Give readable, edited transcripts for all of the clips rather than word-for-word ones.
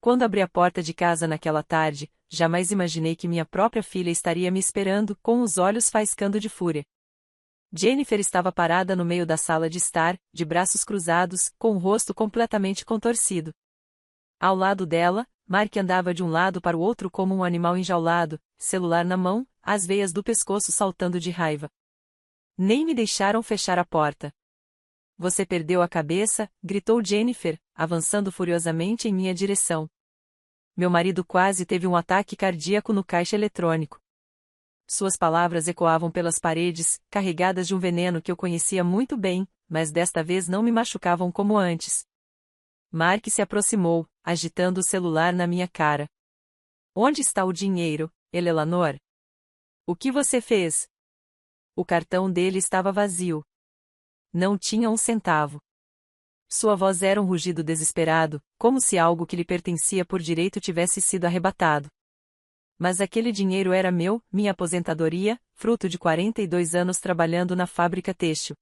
Quando abri a porta de casa naquela tarde, jamais imaginei que minha própria filha estaria me esperando, com os olhos faiscando de fúria. Jennifer estava parada no meio da sala de estar, de braços cruzados, com o rosto completamente contorcido. Ao lado dela, Mark andava de um lado para o outro como um animal enjaulado, celular na mão, as veias do pescoço saltando de raiva. Nem me deixaram fechar a porta. Você perdeu a cabeça, gritou Jennifer, avançando furiosamente em minha direção. Meu marido quase teve um ataque cardíaco no caixa eletrônico. Suas palavras ecoavam pelas paredes, carregadas de um veneno que eu conhecia muito bem, mas desta vez não me machucavam como antes. Mark se aproximou, agitando o celular na minha cara. Onde está o dinheiro, Eleanor? O que você fez? O cartão dele estava vazio. Não tinha um centavo. Sua voz era um rugido desesperado, como se algo que lhe pertencia por direito tivesse sido arrebatado. Mas aquele dinheiro era meu, minha aposentadoria, fruto de 42 anos trabalhando na fábrica têxtil.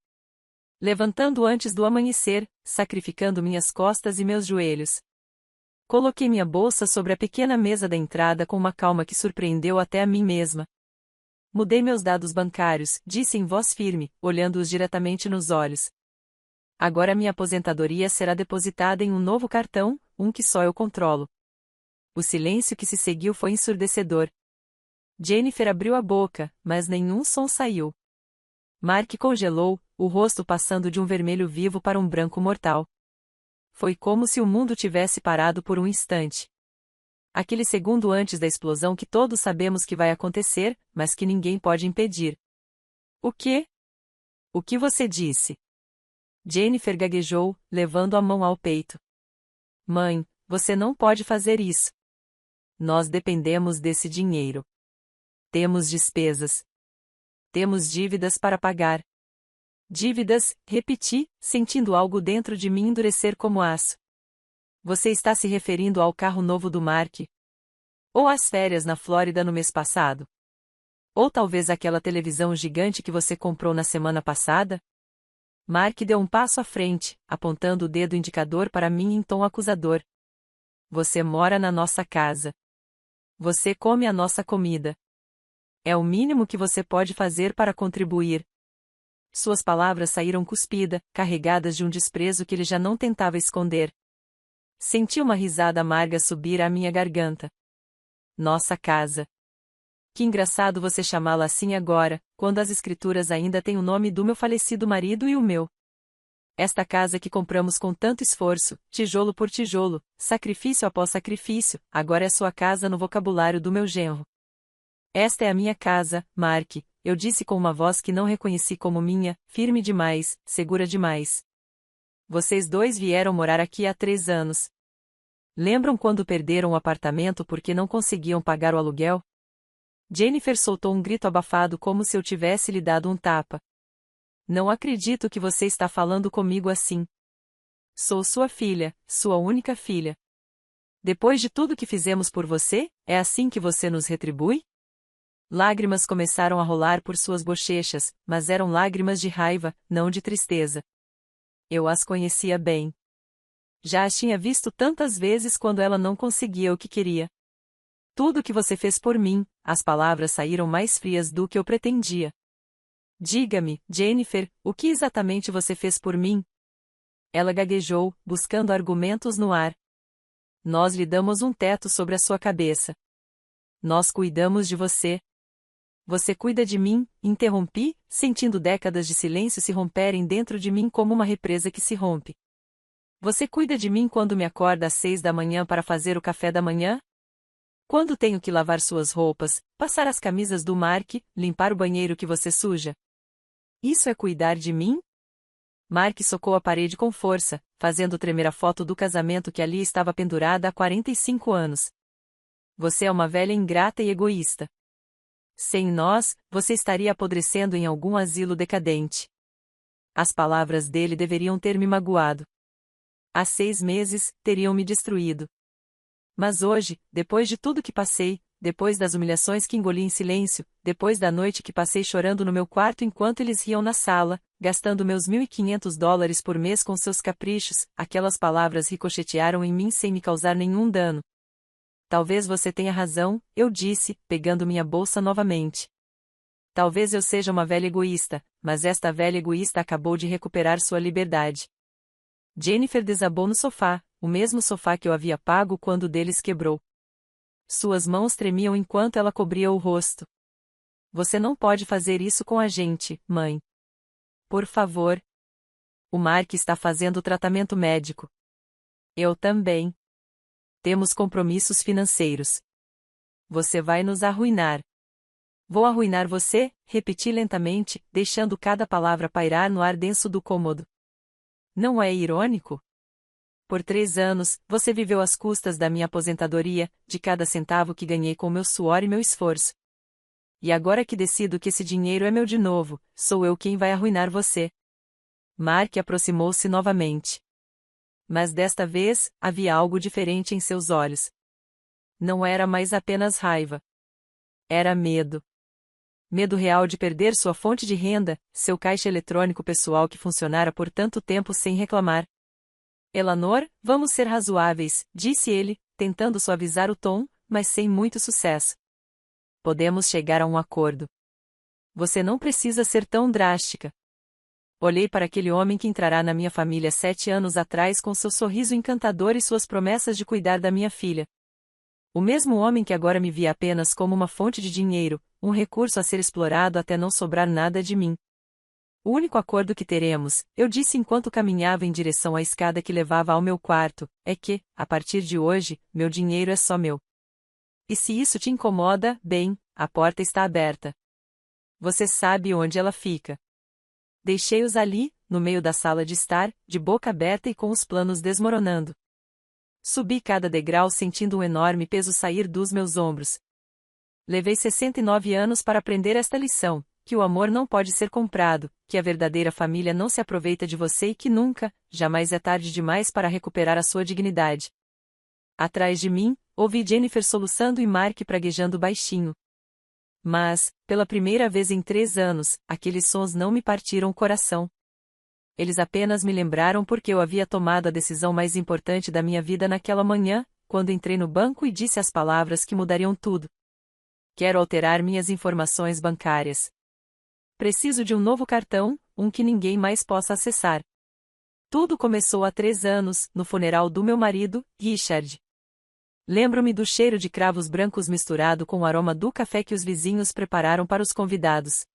Levantando antes do amanhecer, sacrificando minhas costas e meus joelhos. Coloquei minha bolsa sobre a pequena mesa da entrada com uma calma que surpreendeu até a mim mesma. Mudei meus dados bancários, disse em voz firme, olhando-os diretamente nos olhos. Agora minha aposentadoria será depositada em um novo cartão, um que só eu controlo. O silêncio que se seguiu foi ensurdecedor. Jennifer abriu a boca, mas nenhum som saiu. Mark congelou, o rosto passando de um vermelho vivo para um branco mortal. Foi como se o mundo tivesse parado por um instante. Aquele segundo antes da explosão que todos sabemos que vai acontecer, mas que ninguém pode impedir. O quê? O que você disse? Jennifer gaguejou, levando a mão ao peito. Mãe, você não pode fazer isso. Nós dependemos desse dinheiro. Temos despesas. Temos dívidas para pagar. Dívidas, repeti, sentindo algo dentro de mim endurecer como aço. Você está se referindo ao carro novo do Mark? Ou às férias na Flórida no mês passado? Ou talvez aquela televisão gigante que você comprou na semana passada? Mark deu um passo à frente, apontando o dedo indicador para mim em tom acusador. Você mora na nossa casa. Você come a nossa comida. É o mínimo que você pode fazer para contribuir. Suas palavras saíram cuspida, carregadas de um desprezo que ele já não tentava esconder. Senti uma risada amarga subir à minha garganta. Nossa casa. Que engraçado você chamá-la assim agora, quando as escrituras ainda têm o nome do meu falecido marido e o meu. Esta casa que compramos com tanto esforço, tijolo por tijolo, sacrifício após sacrifício, agora é sua casa no vocabulário do meu genro. Esta é a minha casa, Mark, eu disse com uma voz que não reconheci como minha, firme demais, segura demais. Vocês dois vieram morar aqui há 3 anos. Lembram quando perderam o apartamento porque não conseguiam pagar o aluguel? Jennifer soltou um grito abafado como se eu tivesse lhe dado um tapa. Não acredito que você está falando comigo assim. Sou sua filha, sua única filha. Depois de tudo que fizemos por você, é assim que você nos retribui? Lágrimas começaram a rolar por suas bochechas, mas eram lágrimas de raiva, não de tristeza. Eu as conhecia bem. Já as tinha visto tantas vezes quando ela não conseguia o que queria. Tudo o que você fez por mim, as palavras saíram mais frias do que eu pretendia. Diga-me, Jennifer, o que exatamente você fez por mim? Ela gaguejou, buscando argumentos no ar. Nós lhe damos um teto sobre a sua cabeça. Nós cuidamos de você. Você cuida de mim, interrompi, sentindo décadas de silêncio se romperem dentro de mim como uma represa que se rompe. Você cuida de mim quando me acorda às 6 da manhã para fazer o café da manhã? Quando tenho que lavar suas roupas, passar as camisas do Mark, limpar o banheiro que você suja? Isso é cuidar de mim? Mark socou a parede com força, fazendo tremer a foto do casamento que ali estava pendurada há 45 anos. Você é uma velha ingrata e egoísta. Sem nós, você estaria apodrecendo em algum asilo decadente. As palavras dele deveriam ter me magoado. Há 6 meses, teriam me destruído. Mas hoje, depois de tudo que passei, depois das humilhações que engoli em silêncio, depois da noite que passei chorando no meu quarto enquanto eles riam na sala, gastando meus $1.500 por mês com seus caprichos, aquelas palavras ricochetearam em mim sem me causar nenhum dano. Talvez você tenha razão, eu disse, pegando minha bolsa novamente. Talvez eu seja uma velha egoísta, mas esta velha egoísta acabou de recuperar sua liberdade. Jennifer desabou no sofá, o mesmo sofá que eu havia pago quando o deles quebrou. Suas mãos tremiam enquanto ela cobria o rosto. Você não pode fazer isso com a gente, mãe. Por favor. O Mark está fazendo tratamento médico. Eu também. Temos compromissos financeiros. Você vai nos arruinar. Vou arruinar você, repeti lentamente, deixando cada palavra pairar no ar denso do cômodo. Não é irônico? Por 3 anos, você viveu às custas da minha aposentadoria, de cada centavo que ganhei com meu suor e meu esforço. E agora que decido que esse dinheiro é meu de novo, sou eu quem vai arruinar você. Mark aproximou-se novamente. Mas desta vez, havia algo diferente em seus olhos. Não era mais apenas raiva. Era medo. Medo real de perder sua fonte de renda, seu caixa eletrônico pessoal que funcionara por tanto tempo sem reclamar. Eleanor, vamos ser razoáveis, disse ele, tentando suavizar o tom, mas sem muito sucesso. Podemos chegar a um acordo. Você não precisa ser tão drástica. Olhei para aquele homem que entrará na minha família 7 anos atrás com seu sorriso encantador e suas promessas de cuidar da minha filha. O mesmo homem que agora me via apenas como uma fonte de dinheiro, um recurso a ser explorado até não sobrar nada de mim. O único acordo que teremos, eu disse enquanto caminhava em direção à escada que levava ao meu quarto, é que, a partir de hoje, meu dinheiro é só meu. E se isso te incomoda, bem, a porta está aberta. Você sabe onde ela fica. Deixei-os ali, no meio da sala de estar, de boca aberta e com os planos desmoronando. Subi cada degrau sentindo um enorme peso sair dos meus ombros. Levei 69 anos para aprender esta lição, que o amor não pode ser comprado, que a verdadeira família não se aproveita de você e que nunca, jamais é tarde demais para recuperar a sua dignidade. Atrás de mim, ouvi Jennifer soluçando e Mark praguejando baixinho. Mas, pela primeira vez em 3 anos, aqueles sons não me partiram o coração. Eles apenas me lembraram porque eu havia tomado a decisão mais importante da minha vida naquela manhã, quando entrei no banco e disse as palavras que mudariam tudo. Quero alterar minhas informações bancárias. Preciso de um novo cartão, um que ninguém mais possa acessar. Tudo começou há 3 anos, no funeral do meu marido, Richard. Lembro-me do cheiro de cravos brancos misturado com o aroma do café que os vizinhos prepararam para os convidados.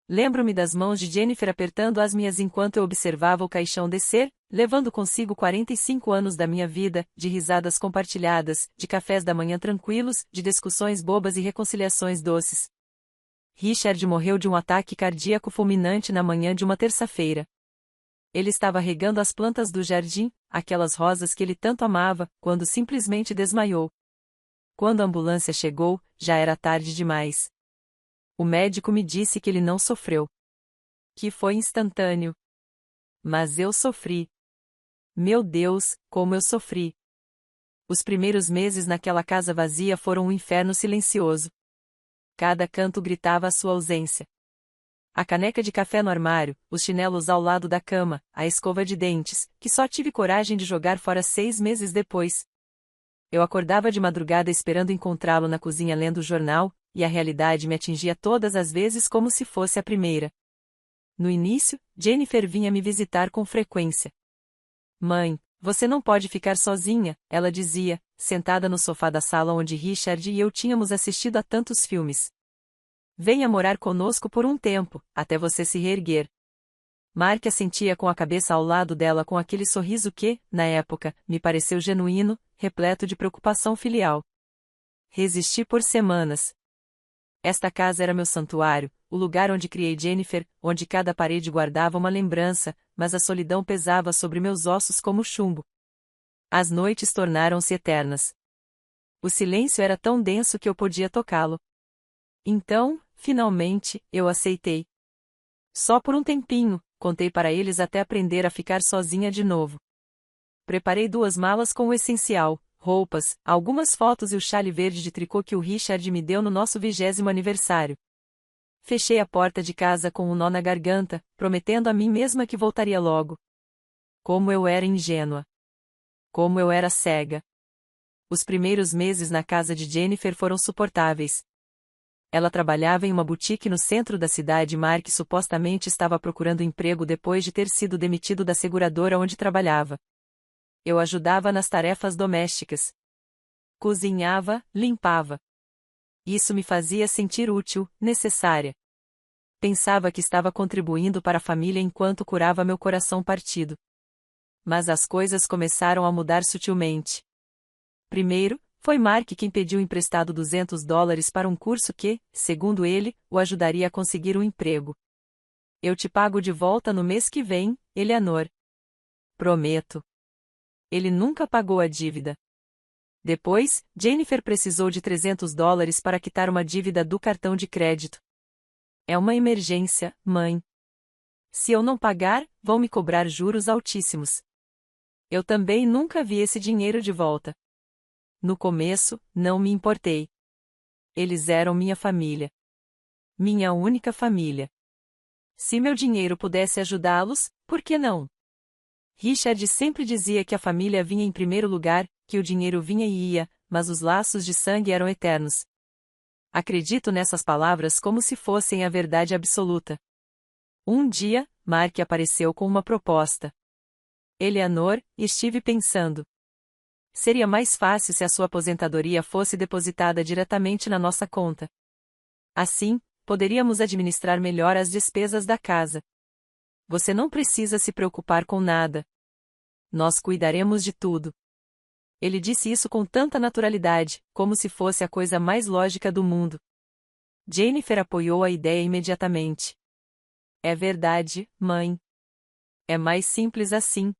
Lembro-me das mãos de Jennifer apertando as minhas enquanto eu observava o caixão descer, levando consigo 45 anos da minha vida, de risadas compartilhadas, de cafés da manhã tranquilos, de discussões bobas e reconciliações doces. Richard morreu de um ataque cardíaco fulminante na manhã de uma terça-feira. Ele estava regando as plantas do jardim, aquelas rosas que ele tanto amava, quando simplesmente desmaiou. Quando a ambulância chegou, já era tarde demais. O médico me disse que ele não sofreu. Que foi instantâneo. Mas eu sofri. Meu Deus, como eu sofri. Os primeiros meses naquela casa vazia foram um inferno silencioso. Cada canto gritava a sua ausência. A caneca de café no armário, os chinelos ao lado da cama, a escova de dentes, que só tive coragem de jogar fora 6 meses depois. Eu acordava de madrugada esperando encontrá-lo na cozinha lendo o jornal, e a realidade me atingia todas as vezes como se fosse a primeira. No início, Jennifer vinha me visitar com frequência. Mãe, você não pode ficar sozinha, ela dizia, sentada no sofá da sala onde Richard e eu tínhamos assistido a tantos filmes. Venha morar conosco por um tempo, até você se reerguer. Mark assentia com a cabeça ao lado dela com aquele sorriso que, na época, me pareceu genuíno, repleto de preocupação filial. Resisti por semanas. Esta casa era meu santuário, o lugar onde criei Jennifer, onde cada parede guardava uma lembrança, mas a solidão pesava sobre meus ossos como chumbo. As noites tornaram-se eternas. O silêncio era tão denso que eu podia tocá-lo. Então, finalmente, eu aceitei. Só por um tempinho, contei para eles até aprender a ficar sozinha de novo. Preparei 2 malas com o essencial, roupas, algumas fotos e o chale verde de tricô que o Richard me deu no nosso 20º aniversário. Fechei a porta de casa com um nó na garganta, prometendo a mim mesma que voltaria logo. Como eu era ingênua. Como eu era cega. Os primeiros meses na casa de Jennifer foram suportáveis. Ela trabalhava em uma boutique no centro da cidade e Mark supostamente estava procurando emprego depois de ter sido demitido da seguradora onde trabalhava. Eu ajudava nas tarefas domésticas. Cozinhava, limpava. Isso me fazia sentir útil, necessária. Pensava que estava contribuindo para a família enquanto curava meu coração partido. Mas as coisas começaram a mudar sutilmente. Primeiro, foi Mark quem pediu emprestado $200 para um curso que, segundo ele, o ajudaria a conseguir um emprego. Eu te pago de volta no mês que vem, Eleanor. Prometo. Ele nunca pagou a dívida. Depois, Jennifer precisou de $300 para quitar uma dívida do cartão de crédito. É uma emergência, mãe. Se eu não pagar, vão me cobrar juros altíssimos. Eu também nunca vi esse dinheiro de volta. No começo, não me importei. Eles eram minha família. Minha única família. Se meu dinheiro pudesse ajudá-los, por que não? Richard sempre dizia que a família vinha em primeiro lugar, que o dinheiro vinha e ia, mas os laços de sangue eram eternos. Acredito nessas palavras como se fossem a verdade absoluta. Um dia, Mark apareceu com uma proposta. Eleanor, estive pensando. Seria mais fácil se a sua aposentadoria fosse depositada diretamente na nossa conta. Assim, poderíamos administrar melhor as despesas da casa. Você não precisa se preocupar com nada. Nós cuidaremos de tudo. Ele disse isso com tanta naturalidade, como se fosse a coisa mais lógica do mundo. Jennifer apoiou a ideia imediatamente. É verdade, mãe. É mais simples assim.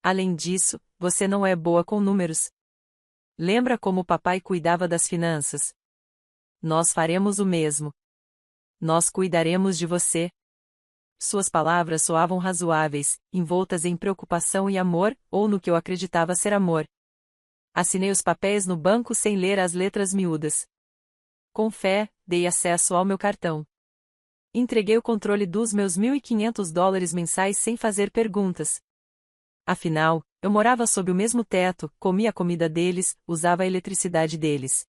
Além disso, você não é boa com números. Lembra como o papai cuidava das finanças? Nós faremos o mesmo. Nós cuidaremos de você. Suas palavras soavam razoáveis, envoltas em preocupação e amor, ou no que eu acreditava ser amor. Assinei os papéis no banco sem ler as letras miúdas. Com fé, dei acesso ao meu cartão. Entreguei o controle dos meus $1.500 mensais sem fazer perguntas. Afinal, eu morava sob o mesmo teto, comia a comida deles, usava a eletricidade deles.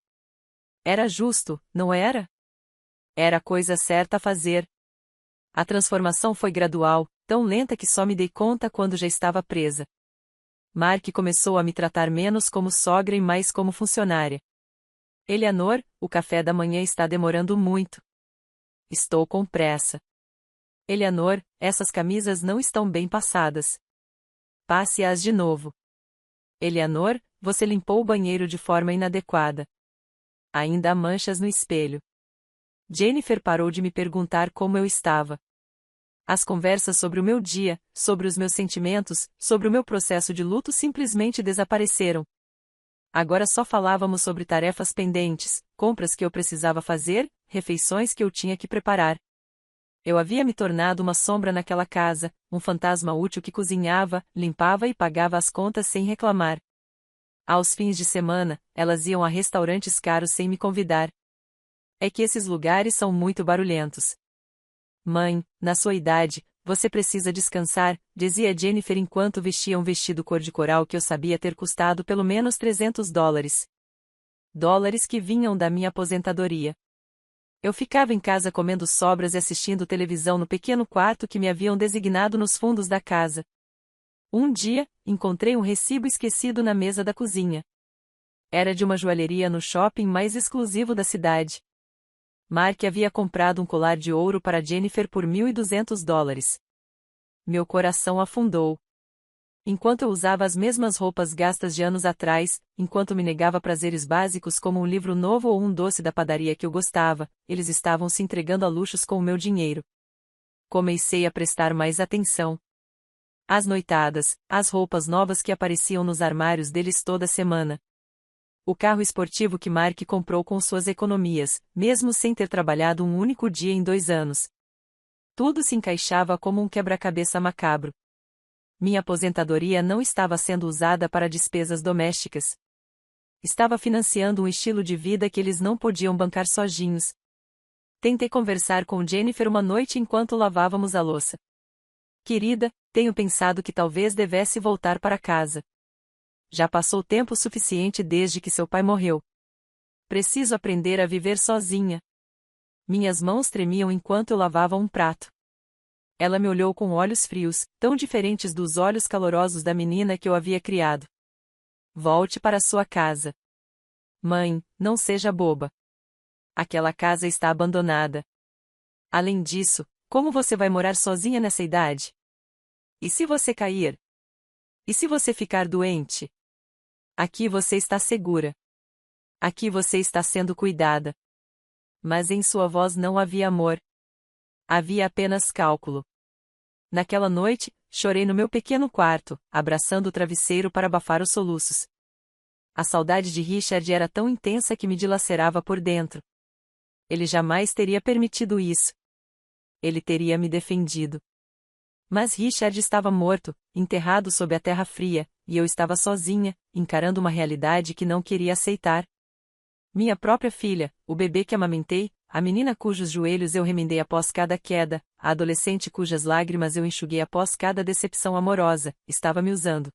Era justo, não era? Era a coisa certa a fazer. A transformação foi gradual, tão lenta que só me dei conta quando já estava presa. Mark começou a me tratar menos como sogra e mais como funcionária. Eleanor, o café da manhã está demorando muito. Estou com pressa. Eleanor, essas camisas não estão bem passadas. Passe-as de novo. Eleanor, você limpou o banheiro de forma inadequada. Ainda há manchas no espelho. Jennifer parou de me perguntar como eu estava. As conversas sobre o meu dia, sobre os meus sentimentos, sobre o meu processo de luto simplesmente desapareceram. Agora só falávamos sobre tarefas pendentes, compras que eu precisava fazer, refeições que eu tinha que preparar. Eu havia me tornado uma sombra naquela casa, um fantasma útil que cozinhava, limpava e pagava as contas sem reclamar. Aos fins de semana, elas iam a restaurantes caros sem me convidar. É que esses lugares são muito barulhentos. Mãe, na sua idade, você precisa descansar, dizia Jennifer enquanto vestia um vestido cor de coral que eu sabia ter custado pelo menos $300. Dólares que vinham da minha aposentadoria. Eu ficava em casa comendo sobras e assistindo televisão no pequeno quarto que me haviam designado nos fundos da casa. Um dia, encontrei um recibo esquecido na mesa da cozinha. Era de uma joalheria no shopping mais exclusivo da cidade. Mark havia comprado um colar de ouro para Jennifer por $1.200. Meu coração afundou. Enquanto eu usava as mesmas roupas gastas de anos atrás, enquanto me negava prazeres básicos como um livro novo ou um doce da padaria que eu gostava, eles estavam se entregando a luxos com o meu dinheiro. Comecei a prestar mais atenção. As noitadas, as roupas novas que apareciam nos armários deles toda semana. O carro esportivo que Mark comprou com suas economias, mesmo sem ter trabalhado um único dia em 2 anos. Tudo se encaixava como um quebra-cabeça macabro. Minha aposentadoria não estava sendo usada para despesas domésticas. Estava financiando um estilo de vida que eles não podiam bancar sozinhos. Tentei conversar com Jennifer uma noite enquanto lavávamos a louça. Querida, tenho pensado que talvez devesse voltar para casa. Já passou tempo suficiente desde que seu pai morreu. Preciso aprender a viver sozinha. Minhas mãos tremiam enquanto eu lavava um prato. Ela me olhou com olhos frios, tão diferentes dos olhos calorosos da menina que eu havia criado. Volte para sua casa. Mãe, não seja boba. Aquela casa está abandonada. Além disso, como você vai morar sozinha nessa idade? E se você cair? E se você ficar doente? Aqui você está segura. Aqui você está sendo cuidada. Mas em sua voz não havia amor. Havia apenas cálculo. Naquela noite, chorei no meu pequeno quarto, abraçando o travesseiro para abafar os soluços. A saudade de Richard era tão intensa que me dilacerava por dentro. Ele jamais teria permitido isso. Ele teria me defendido. Mas Richard estava morto, enterrado sob a terra fria, e eu estava sozinha, encarando uma realidade que não queria aceitar. Minha própria filha, o bebê que amamentei, a menina cujos joelhos eu remendei após cada queda, a adolescente cujas lágrimas eu enxuguei após cada decepção amorosa, estava me usando.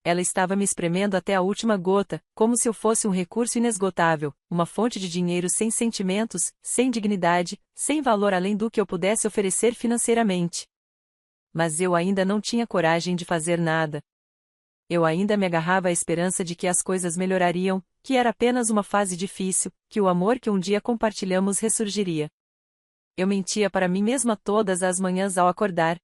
Ela estava me espremendo até a última gota, como se eu fosse um recurso inesgotável, uma fonte de dinheiro sem sentimentos, sem dignidade, sem valor além do que eu pudesse oferecer financeiramente. Mas eu ainda não tinha coragem de fazer nada. Eu ainda me agarrava à esperança de que as coisas melhorariam, que era apenas uma fase difícil, que o amor que um dia compartilhamos ressurgiria. Eu mentia para mim mesma todas as manhãs ao acordar.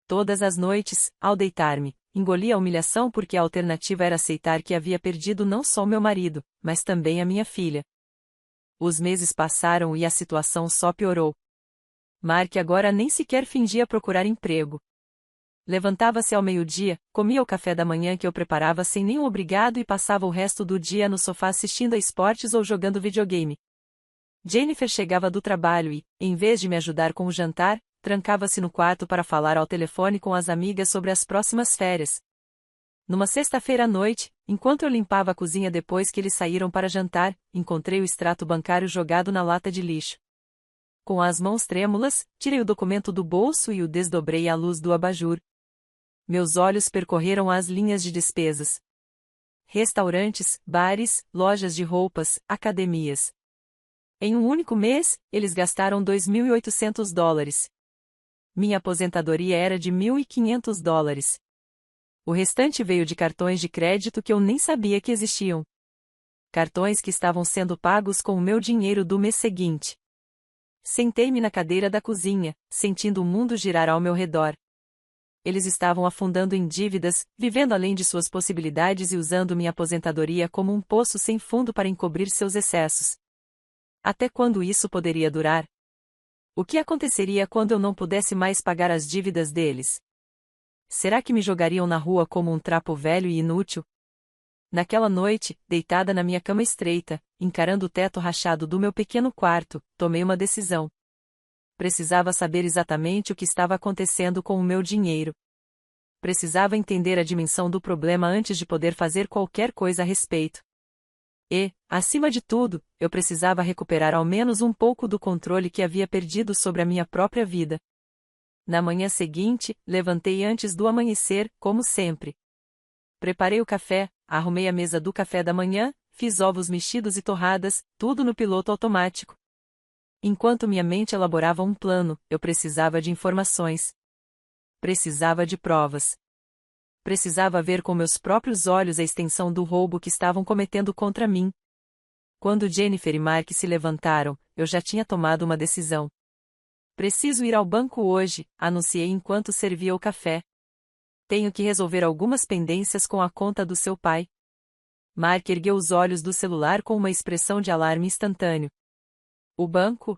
Todas as noites, ao deitar-me, engolia a humilhação porque a alternativa era aceitar que havia perdido não só meu marido, mas também a minha filha. Os meses passaram e a situação só piorou. Mark agora nem sequer fingia procurar emprego. Levantava-se ao meio-dia, comia o café da manhã que eu preparava sem nenhum obrigado e passava o resto do dia no sofá assistindo a esportes ou jogando videogame. Jennifer chegava do trabalho e, em vez de me ajudar com o jantar, trancava-se no quarto para falar ao telefone com as amigas sobre as próximas férias. Numa sexta-feira à noite, enquanto eu limpava a cozinha depois que eles saíram para jantar, encontrei o extrato bancário jogado na lata de lixo. Com as mãos trêmulas, tirei o documento do bolso e o desdobrei à luz do abajur. Meus olhos percorreram as linhas de despesas. Restaurantes, bares, lojas de roupas, academias. Em um único mês, eles gastaram $2.800. Minha aposentadoria era de $1.500. O restante veio de cartões de crédito que eu nem sabia que existiam. Cartões que estavam sendo pagos com o meu dinheiro do mês seguinte. Sentei-me na cadeira da cozinha, sentindo o mundo girar ao meu redor. Eles estavam afundando em dívidas, vivendo além de suas possibilidades e usando minha aposentadoria como um poço sem fundo para encobrir seus excessos. Até quando isso poderia durar? O que aconteceria quando eu não pudesse mais pagar as dívidas deles? Será que me jogariam na rua como um trapo velho e inútil? Naquela noite, deitada na minha cama estreita, encarando o teto rachado do meu pequeno quarto, tomei uma decisão. Precisava saber exatamente o que estava acontecendo com o meu dinheiro. Precisava entender a dimensão do problema antes de poder fazer qualquer coisa a respeito. E, acima de tudo, eu precisava recuperar ao menos um pouco do controle que havia perdido sobre a minha própria vida. Na manhã seguinte, levantei antes do amanhecer, como sempre. Preparei o café, arrumei a mesa do café da manhã, fiz ovos mexidos e torradas, tudo no piloto automático. Enquanto minha mente elaborava um plano, eu precisava de informações. Precisava de provas. Precisava ver com meus próprios olhos a extensão do roubo que estavam cometendo contra mim. Quando Jennifer e Mark se levantaram, eu já tinha tomado uma decisão. Preciso ir ao banco hoje, anunciei enquanto servia o café. Tenho que resolver algumas pendências com a conta do seu pai. Mark ergueu os olhos do celular com uma expressão de alarme instantâneo. O banco?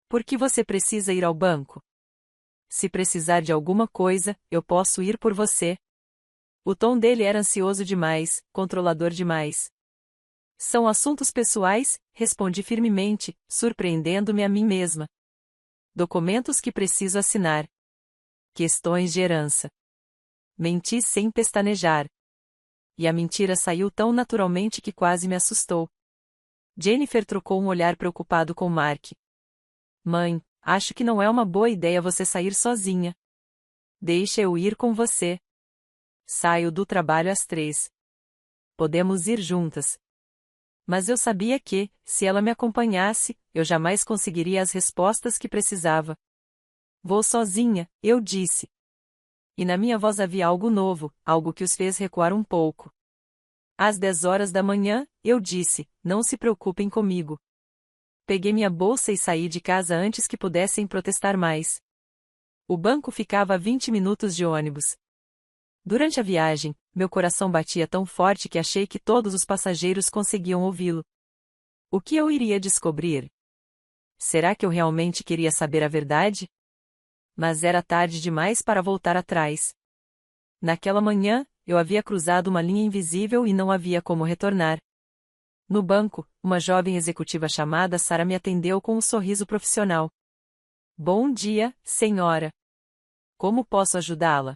Por que você precisa ir ao banco? Se precisar de alguma coisa, eu posso ir por você. O tom dele era ansioso demais, controlador demais. São assuntos pessoais, respondi firmemente, surpreendendo-me a mim mesma. Documentos que preciso assinar. Questões de herança. Menti sem pestanejar. E a mentira saiu tão naturalmente que quase me assustou. Jennifer trocou um olhar preocupado com Mark. Mãe, acho que não é uma boa ideia você sair sozinha. Deixa eu ir com você. Saio do trabalho às 3. Podemos ir juntas. Mas eu sabia que, se ela me acompanhasse, eu jamais conseguiria as respostas que precisava. Vou sozinha, eu disse. E na minha voz havia algo novo, algo que os fez recuar um pouco. Às 10 horas da manhã, eu disse, não se preocupem comigo. Peguei minha bolsa e saí de casa antes que pudessem protestar mais. O banco ficava a 20 minutos de ônibus. Durante a viagem, meu coração batia tão forte que achei que todos os passageiros conseguiam ouvi-lo. O que eu iria descobrir? Será que eu realmente queria saber a verdade? Mas era tarde demais para voltar atrás. Naquela manhã, eu havia cruzado uma linha invisível e não havia como retornar. No banco, uma jovem executiva chamada Sarah me atendeu com um sorriso profissional. Bom dia, senhora. Como posso ajudá-la?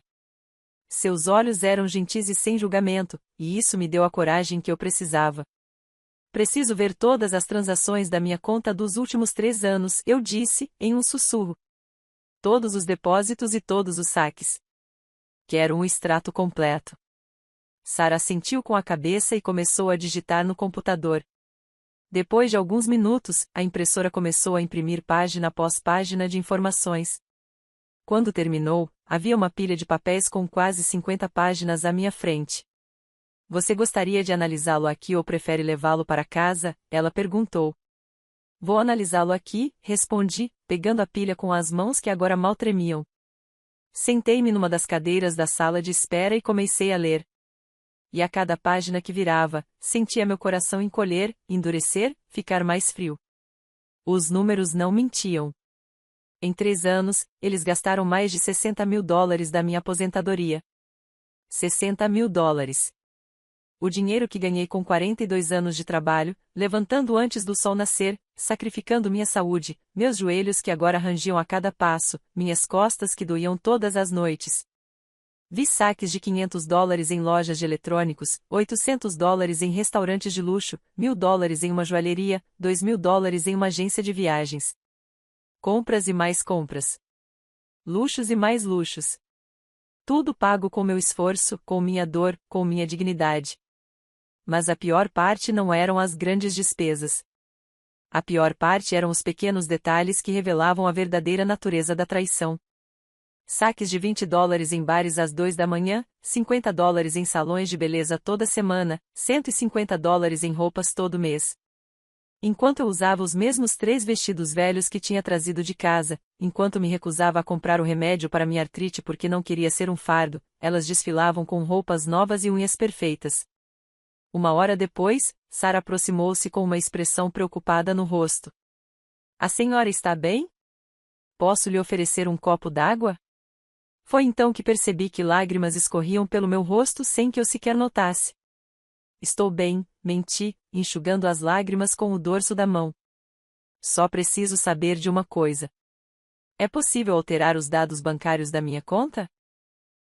Seus olhos eram gentis e sem julgamento, e isso me deu a coragem que eu precisava. Preciso ver todas as transações da minha conta dos últimos 3 anos, eu disse, em um sussurro. Todos os depósitos e todos os saques. Quero um extrato completo. Sarah assentiu com a cabeça e começou a digitar no computador. Depois de alguns minutos, a impressora começou a imprimir página após página de informações. Quando terminou, havia uma pilha de papéis com quase 50 páginas à minha frente. Você gostaria de analisá-lo aqui ou prefere levá-lo para casa? Ela perguntou. Vou analisá-lo aqui, respondi, pegando a pilha com as mãos que agora mal tremiam. Sentei-me numa das cadeiras da sala de espera e comecei a ler. E a cada página que virava, sentia meu coração encolher, endurecer, ficar mais frio. Os números não mentiam. Em 3 anos, eles gastaram mais de $60.000 da minha aposentadoria. $60.000. O dinheiro que ganhei com 42 anos de trabalho, levantando antes do sol nascer, sacrificando minha saúde, meus joelhos que agora rangiam a cada passo, minhas costas que doíam todas as noites. Vi saques de $500 em lojas de eletrônicos, $800 em restaurantes de luxo, $1.000 em uma joalheria, $2.000 em uma agência de viagens. Compras e mais compras. Luxos e mais luxos. Tudo pago com meu esforço, com minha dor, com minha dignidade. Mas a pior parte não eram as grandes despesas. A pior parte eram os pequenos detalhes que revelavam a verdadeira natureza da traição. Saques de $20 em bares às 2 da manhã, $50 em salões de beleza toda semana, $150 em roupas todo mês. Enquanto eu usava os mesmos 3 vestidos velhos que tinha trazido de casa, enquanto me recusava a comprar o remédio para minha artrite porque não queria ser um fardo, elas desfilavam com roupas novas e unhas perfeitas. 1 hora depois, Sarah aproximou-se com uma expressão preocupada no rosto. A senhora está bem? Posso lhe oferecer um copo d'água? Foi então que percebi que lágrimas escorriam pelo meu rosto sem que eu sequer notasse. Estou bem, menti, enxugando as lágrimas com o dorso da mão. Só preciso saber de uma coisa. É possível alterar os dados bancários da minha conta?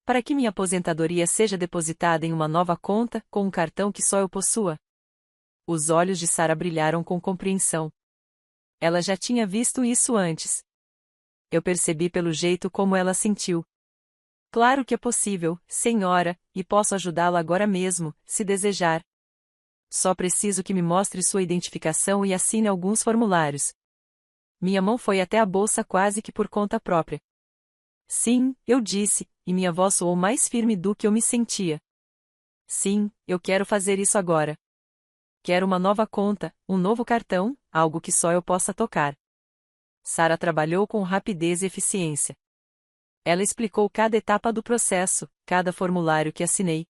Para que minha aposentadoria seja depositada em uma nova conta, com um cartão que só eu possua? Os olhos de Sarah brilharam com compreensão. Ela já tinha visto isso antes. Eu percebi pelo jeito como ela sentiu. Claro que é possível, senhora, e posso ajudá-la agora mesmo, se desejar. Só preciso que me mostre sua identificação e assine alguns formulários. Minha mão foi até a bolsa quase que por conta própria. Sim, eu disse, e minha voz soou mais firme do que eu me sentia. Sim, eu quero fazer isso agora. Quero uma nova conta, um novo cartão, algo que só eu possa tocar. Sarah trabalhou com rapidez e eficiência. Ela explicou cada etapa do processo, cada formulário que assinei.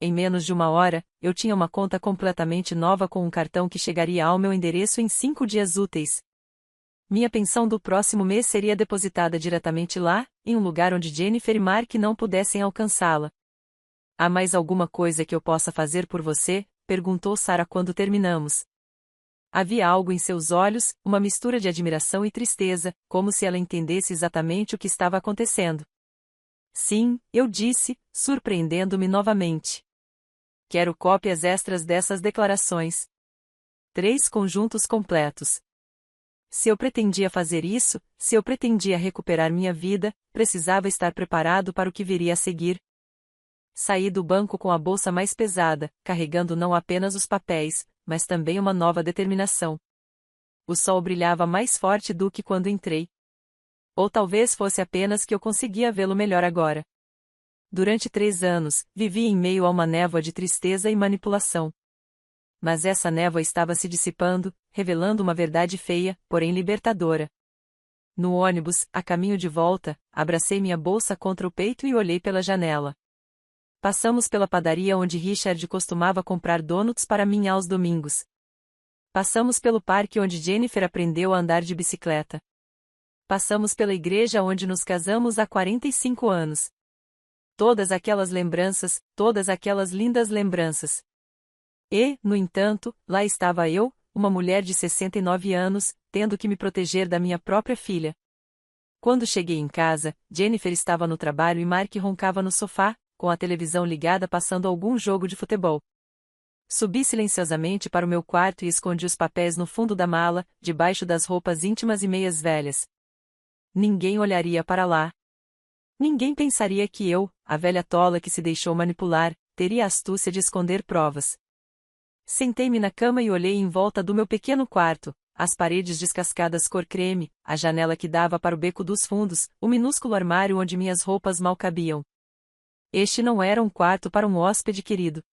Em menos de 1 hora, eu tinha uma conta completamente nova com um cartão que chegaria ao meu endereço em 5 dias úteis. Minha pensão do próximo mês seria depositada diretamente lá, em um lugar onde Jennifer e Mark não pudessem alcançá-la. Há mais alguma coisa que eu possa fazer por você? Perguntou Sarah quando terminamos. Havia algo em seus olhos, uma mistura de admiração e tristeza, como se ela entendesse exatamente o que estava acontecendo. Sim, eu disse, surpreendendo-me novamente. Quero cópias extras dessas declarações. 3 conjuntos completos. Se eu pretendia fazer isso, se eu pretendia recuperar minha vida, precisava estar preparado para o que viria a seguir. Saí do banco com a bolsa mais pesada, carregando não apenas os papéis, mas também uma nova determinação. O sol brilhava mais forte do que quando entrei. Ou talvez fosse apenas que eu conseguia vê-lo melhor agora. Durante 3 anos, vivi em meio a uma névoa de tristeza e manipulação. Mas essa névoa estava se dissipando, revelando uma verdade feia, porém libertadora. No ônibus, a caminho de volta, abracei minha bolsa contra o peito e olhei pela janela. Passamos pela padaria onde Richard costumava comprar donuts para mim aos domingos. Passamos pelo parque onde Jennifer aprendeu a andar de bicicleta. Passamos pela igreja onde nos casamos há 45 anos. Todas aquelas lembranças, todas aquelas lindas lembranças. E, no entanto, lá estava eu, uma mulher de 69 anos, tendo que me proteger da minha própria filha. Quando cheguei em casa, Jennifer estava no trabalho e Mark roncava no sofá, com a televisão ligada passando algum jogo de futebol. Subi silenciosamente para o meu quarto e escondi os papéis no fundo da mala, debaixo das roupas íntimas e meias velhas. Ninguém olharia para lá. Ninguém pensaria que eu, a velha tola que se deixou manipular, teria a astúcia de esconder provas. Sentei-me na cama e olhei em volta do meu pequeno quarto, as paredes descascadas cor creme, a janela que dava para o beco dos fundos, o minúsculo armário onde minhas roupas mal cabiam. Este não era um quarto para um hóspede querido.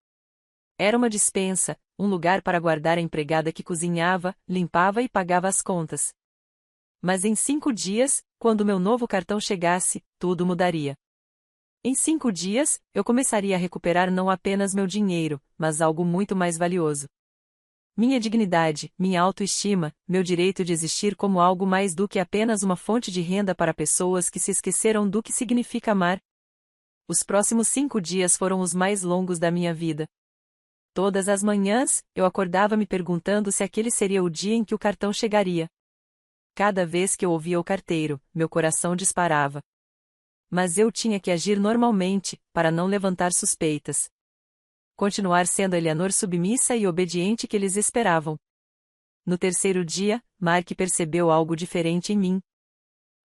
Era uma despensa, um lugar para guardar a empregada que cozinhava, limpava e pagava as contas. Mas em 5 dias, quando meu novo cartão chegasse, tudo mudaria. Em 5 dias, eu começaria a recuperar não apenas meu dinheiro, mas algo muito mais valioso. Minha dignidade, minha autoestima, meu direito de existir como algo mais do que apenas uma fonte de renda para pessoas que se esqueceram do que significa amar. Os próximos 5 dias foram os mais longos da minha vida. Todas as manhãs, eu acordava me perguntando se aquele seria o dia em que o cartão chegaria. Cada vez que eu ouvia o carteiro, meu coração disparava. Mas eu tinha que agir normalmente, para não levantar suspeitas. Continuar sendo a Eleanor submissa e obediente que eles esperavam. No 3º dia, Mark percebeu algo diferente em mim.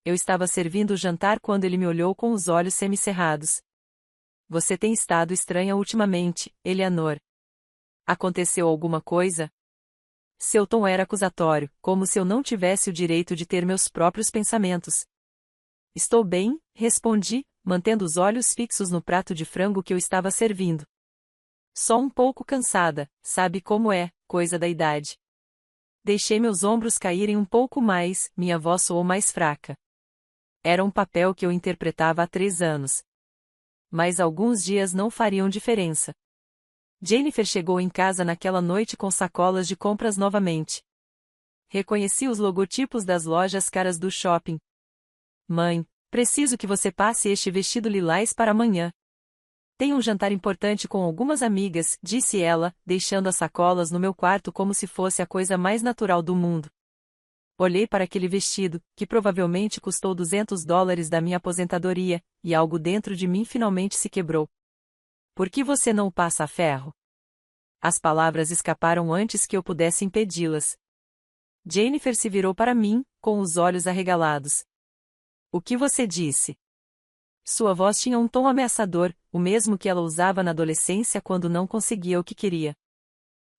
Eu estava servindo o jantar quando ele me olhou com os olhos semicerrados. Você tem estado estranha ultimamente, Eleanor. Aconteceu alguma coisa? Seu tom era acusatório, como se eu não tivesse o direito de ter meus próprios pensamentos. Estou bem, respondi, mantendo os olhos fixos no prato de frango que eu estava servindo. Só um pouco cansada, sabe como é, coisa da idade. Deixei meus ombros caírem um pouco mais, minha voz soou mais fraca. Era um papel que eu interpretava há 3 anos. Mas alguns dias não fariam diferença. Jennifer chegou em casa naquela noite com sacolas de compras novamente. Reconheci os logotipos das lojas caras do shopping. Mãe, preciso que você passe este vestido lilás para amanhã. Tenho um jantar importante com algumas amigas, disse ela, deixando as sacolas no meu quarto como se fosse a coisa mais natural do mundo. Olhei para aquele vestido, que provavelmente custou $200 da minha aposentadoria, e algo dentro de mim finalmente se quebrou. Por que você não passa a ferro? As palavras escaparam antes que eu pudesse impedi-las. Jennifer se virou para mim, com os olhos arregalados. O que você disse? Sua voz tinha um tom ameaçador, o mesmo que ela usava na adolescência quando não conseguia o que queria.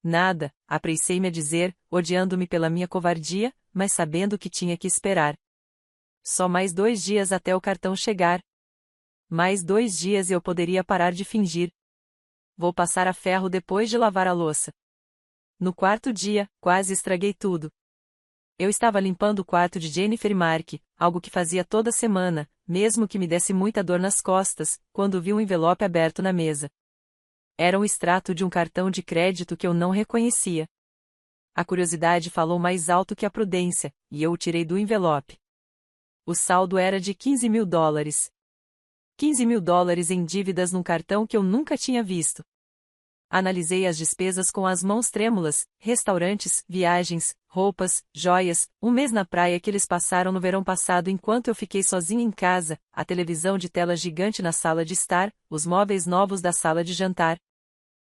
Nada, apressei-me a dizer, odiando-me pela minha covardia, mas sabendo que tinha que esperar. Só mais 2 dias até o cartão chegar. Mais 2 dias e eu poderia parar de fingir. Vou passar a ferro depois de lavar a louça. No 4º dia, quase estraguei tudo. Eu estava limpando o quarto de Jennifer e Mark, algo que fazia toda semana, mesmo que me desse muita dor nas costas, quando vi um envelope aberto na mesa. Era um extrato de um cartão de crédito que eu não reconhecia. A curiosidade falou mais alto que a prudência, e eu o tirei do envelope. O saldo era de $15.000. $15.000 em dívidas num cartão que eu nunca tinha visto. Analisei as despesas com as mãos trêmulas, restaurantes, viagens, roupas, joias, um mês na praia que eles passaram no verão passado enquanto eu fiquei sozinha em casa, a televisão de tela gigante na sala de estar, os móveis novos da sala de jantar.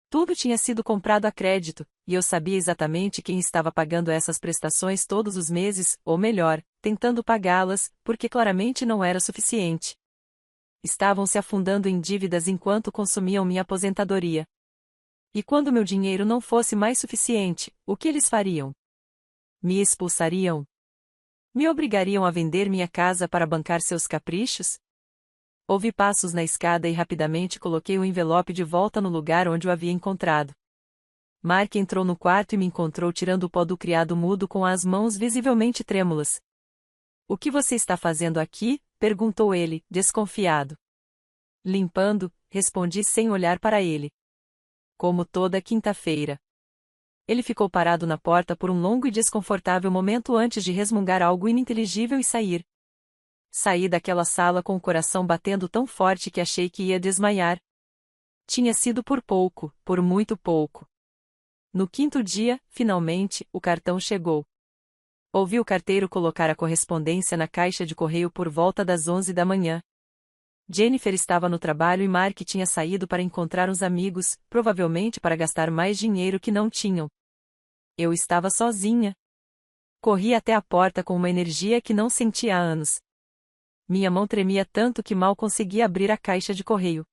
Tudo tinha sido comprado a crédito, e eu sabia exatamente quem estava pagando essas prestações todos os meses, ou melhor, tentando pagá-las, porque claramente não era suficiente. Estavam se afundando em dívidas enquanto consumiam minha aposentadoria. E quando meu dinheiro não fosse mais suficiente, o que eles fariam? Me expulsariam? Me obrigariam a vender minha casa para bancar seus caprichos? Ouvi passos na escada e rapidamente coloquei o envelope de volta no lugar onde o havia encontrado. Mark entrou no quarto e me encontrou tirando o pó do criado mudo com as mãos visivelmente trêmulas. "O que você está fazendo aqui?", perguntou ele, desconfiado. "Limpando", respondi sem olhar para ele. Como toda quinta-feira. Ele ficou parado na porta por um longo e desconfortável momento antes de resmungar algo ininteligível e sair. Saí daquela sala com o coração batendo tão forte que achei que ia desmaiar. Tinha sido por pouco, por muito pouco. No quinto dia, finalmente, o cartão chegou. Ouvi o carteiro colocar a correspondência na caixa de correio por volta das 11 da manhã. Jennifer estava no trabalho e Mark tinha saído para encontrar uns amigos, provavelmente para gastar mais dinheiro que não tinham. Eu estava sozinha. Corri até a porta com uma energia que não sentia há anos. Minha mão tremia tanto que mal conseguia abrir a caixa de correio.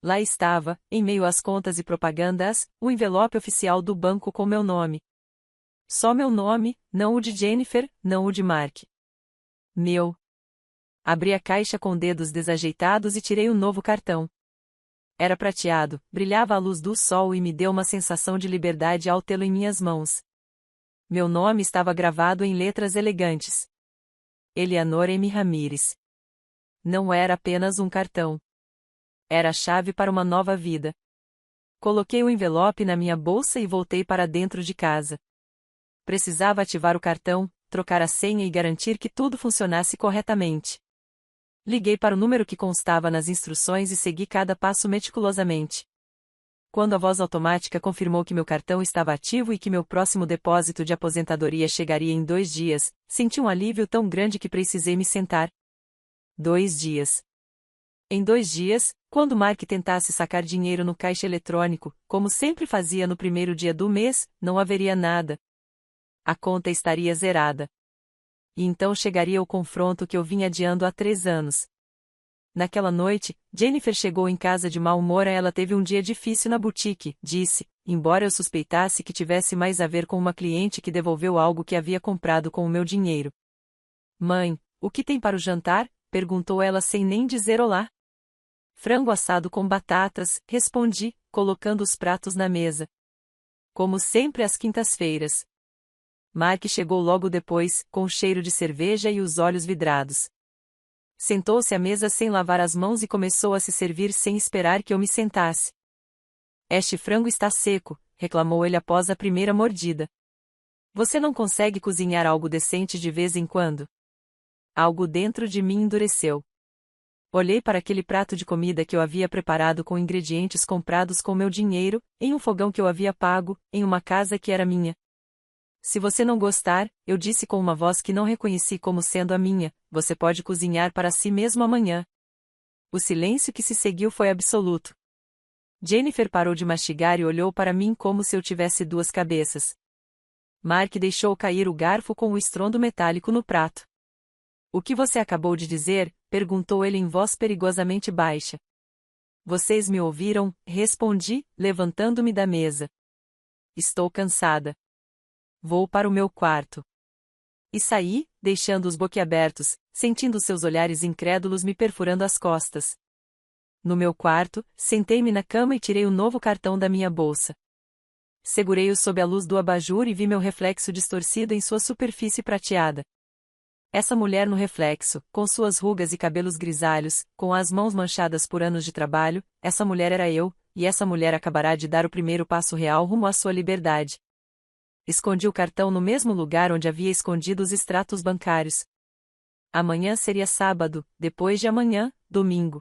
Lá estava, em meio às contas e propagandas, o envelope oficial do banco com meu nome. Só meu nome, não o de Jennifer, não o de Mark. Meu. Abri a caixa com dedos desajeitados e tirei um novo cartão. Era prateado, brilhava à luz do sol e me deu uma sensação de liberdade ao tê-lo em minhas mãos. Meu nome estava gravado em letras elegantes. Eleanor M. Ramírez. Não era apenas um cartão. Era a chave para uma nova vida. Coloquei o envelope na minha bolsa e voltei para dentro de casa. Precisava ativar o cartão, trocar a senha e garantir que tudo funcionasse corretamente. Liguei para o número que constava nas instruções e segui cada passo meticulosamente. Quando a voz automática confirmou que meu cartão estava ativo e que meu próximo depósito de aposentadoria chegaria em 2 dias, senti um alívio tão grande que precisei me sentar. 2 dias. Em 2 dias, quando Mark tentasse sacar dinheiro no caixa eletrônico, como sempre fazia no primeiro dia do mês, não haveria nada. A conta estaria zerada. E então chegaria o confronto que eu vinha adiando há 3 anos. Naquela noite, Jennifer chegou em casa de mau humor. Ela teve um dia difícil na boutique, disse, embora eu suspeitasse que tivesse mais a ver com uma cliente que devolveu algo que havia comprado com o meu dinheiro. "Mãe, o que tem para o jantar?", perguntou ela sem nem dizer olá. "Frango assado com batatas", respondi, colocando os pratos na mesa. Como sempre às quintas-feiras. Mark chegou logo depois, com o cheiro de cerveja e os olhos vidrados. Sentou-se à mesa sem lavar as mãos e começou a se servir sem esperar que eu me sentasse. "Este frango está seco", reclamou ele após a primeira mordida. "Você não consegue cozinhar algo decente de vez em quando?" Algo dentro de mim endureceu. Olhei para aquele prato de comida que eu havia preparado com ingredientes comprados com meu dinheiro, em um fogão que eu havia pago, em uma casa que era minha. "Se você não gostar", eu disse com uma voz que não reconheci como sendo a minha, "você pode cozinhar para si mesmo amanhã." O silêncio que se seguiu foi absoluto. Jennifer parou de mastigar e olhou para mim como se eu tivesse 2 cabeças. Mark deixou cair o garfo com o estrondo metálico no prato. "O que você acabou de dizer?", perguntou ele em voz perigosamente baixa. "Vocês me ouviram", respondi, levantando-me da mesa. "Estou cansada. Vou para o meu quarto." E saí, deixando-os boquiabertos, sentindo seus olhares incrédulos me perfurando as costas. No meu quarto, sentei-me na cama e tirei o novo cartão da minha bolsa. Segurei-o sob a luz do abajur e vi meu reflexo distorcido em sua superfície prateada. Essa mulher no reflexo, com suas rugas e cabelos grisalhos, com as mãos manchadas por anos de trabalho, essa mulher era eu, e essa mulher acabará de dar o primeiro passo real rumo à sua liberdade. Escondi o cartão no mesmo lugar onde havia escondido os extratos bancários. Amanhã seria sábado, depois de amanhã, domingo.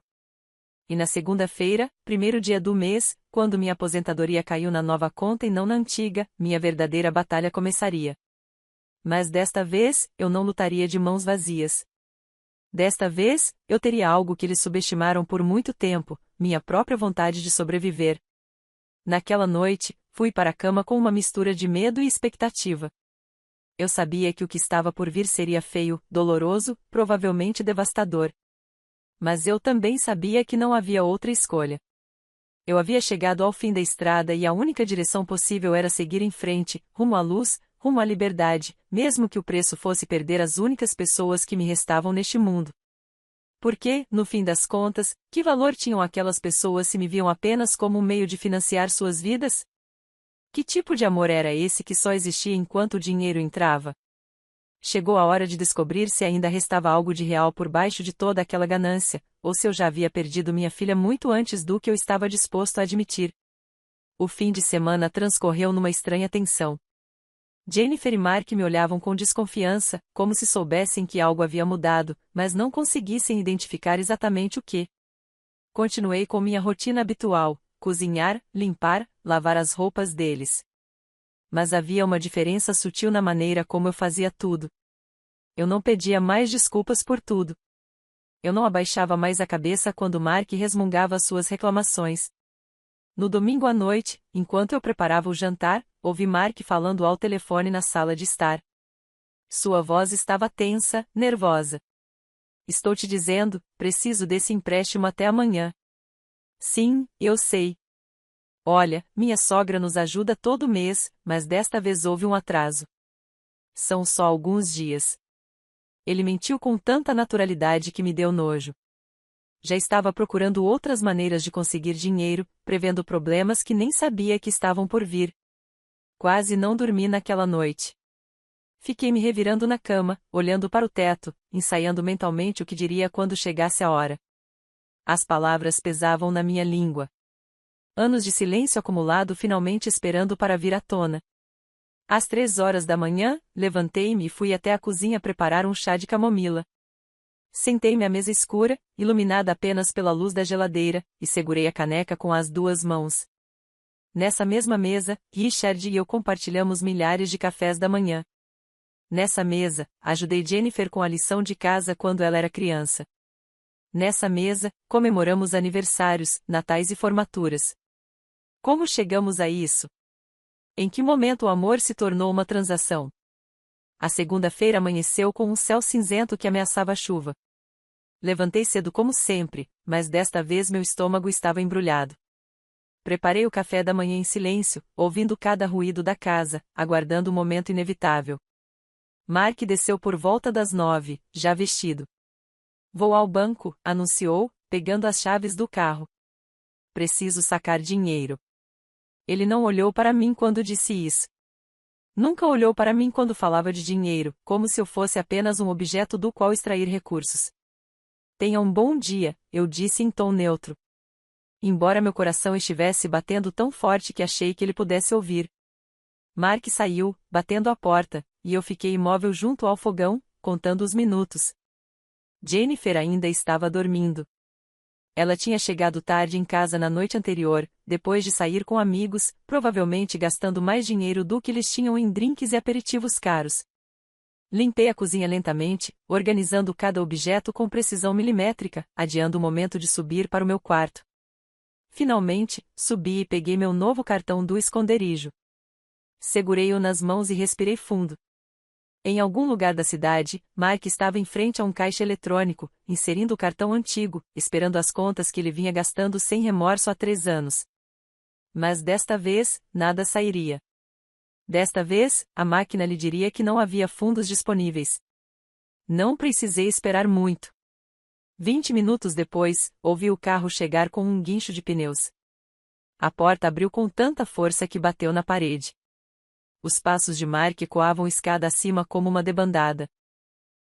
E na segunda-feira, primeiro dia do mês, quando minha aposentadoria caiu na nova conta e não na antiga, minha verdadeira batalha começaria. Mas desta vez, eu não lutaria de mãos vazias. Desta vez, eu teria algo que eles subestimaram por muito tempo, minha própria vontade de sobreviver. Naquela noite, fui para a cama com uma mistura de medo e expectativa. Eu sabia que o que estava por vir seria feio, doloroso, provavelmente devastador. Mas eu também sabia que não havia outra escolha. Eu havia chegado ao fim da estrada e a única direção possível era seguir em frente, rumo à luz, rumo à liberdade, mesmo que o preço fosse perder as únicas pessoas que me restavam neste mundo. Porque, no fim das contas, que valor tinham aquelas pessoas se me viam apenas como um meio de financiar suas vidas? Que tipo de amor era esse que só existia enquanto o dinheiro entrava? Chegou a hora de descobrir se ainda restava algo de real por baixo de toda aquela ganância, ou se eu já havia perdido minha filha muito antes do que eu estava disposto a admitir. O fim de semana transcorreu numa estranha tensão. Jennifer e Mark me olhavam com desconfiança, como se soubessem que algo havia mudado, mas não conseguissem identificar exatamente o que. Continuei com minha rotina habitual: cozinhar, limpar, lavar as roupas deles. Mas havia uma diferença sutil na maneira como eu fazia tudo. Eu não pedia mais desculpas por tudo. Eu não abaixava mais a cabeça quando Mark resmungava suas reclamações. No domingo à noite, enquanto eu preparava o jantar, ouvi Mark falando ao telefone na sala de estar. Sua voz estava tensa, nervosa. Estou te dizendo, preciso desse empréstimo até amanhã. Sim, eu sei. Olha, minha sogra nos ajuda todo mês, mas desta vez houve um atraso. São só alguns dias. Ele mentiu com tanta naturalidade que me deu nojo. Já estava procurando outras maneiras de conseguir dinheiro, prevendo problemas que nem sabia que estavam por vir. Quase não dormi naquela noite. Fiquei me revirando na cama, olhando para o teto, ensaiando mentalmente o que diria quando chegasse a hora. As palavras pesavam na minha língua. Anos de silêncio acumulado finalmente esperando para vir à tona. Às 3 horas da manhã, levantei-me e fui até a cozinha preparar um chá de camomila. Sentei-me à mesa escura, iluminada apenas pela luz da geladeira, e segurei a caneca com as duas mãos. Nessa mesma mesa, Richard e eu compartilhamos milhares de cafés da manhã. Nessa mesa, ajudei Jennifer com a lição de casa quando ela era criança. Nessa mesa, comemoramos aniversários, natais e formaturas. Como chegamos a isso? Em que momento o amor se tornou uma transação? A segunda-feira amanheceu com um céu cinzento que ameaçava chuva. Levantei cedo como sempre, mas desta vez meu estômago estava embrulhado. Preparei o café da manhã em silêncio, ouvindo cada ruído da casa, aguardando o momento inevitável. Mark desceu por volta das 9, já vestido. Vou ao banco, anunciou, pegando as chaves do carro. Preciso sacar dinheiro. Ele não olhou para mim quando disse isso. Nunca olhou para mim quando falava de dinheiro, como se eu fosse apenas um objeto do qual extrair recursos. Tenha um bom dia, eu disse em tom neutro. Embora meu coração estivesse batendo tão forte que achei que ele pudesse ouvir. Mark saiu, batendo a porta, e eu fiquei imóvel junto ao fogão, contando os minutos. Jennifer ainda estava dormindo. Ela tinha chegado tarde em casa na noite anterior, depois de sair com amigos, provavelmente gastando mais dinheiro do que eles tinham em drinks e aperitivos caros. Limpei a cozinha lentamente, organizando cada objeto com precisão milimétrica, adiando o momento de subir para o meu quarto. Finalmente, subi e peguei meu novo cartão do esconderijo. Segurei-o nas mãos e respirei fundo. Em algum lugar da cidade, Mark estava em frente a um caixa eletrônico, inserindo o cartão antigo, esperando as contas que ele vinha gastando sem remorso há 3 anos. Mas desta vez, nada sairia. Desta vez, a máquina lhe diria que não havia fundos disponíveis. Não precisei esperar muito. 20 minutos depois, ouvi o carro chegar com um guincho de pneus. A porta abriu com tanta força que bateu na parede. Os passos de Mark ecoavam escada acima como uma debandada.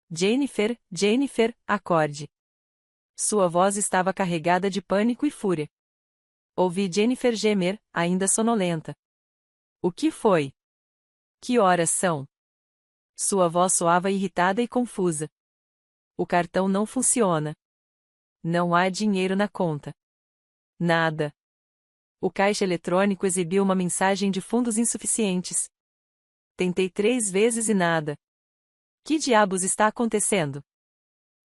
Jennifer, Jennifer, acorde. Sua voz estava carregada de pânico e fúria. Ouvi Jennifer gemer, ainda sonolenta. O que foi? Que horas são? Sua voz soava irritada e confusa. O cartão não funciona. Não há dinheiro na conta. Nada. O caixa eletrônico exibiu uma mensagem de fundos insuficientes. Tentei 3 vezes e nada. Que diabos está acontecendo?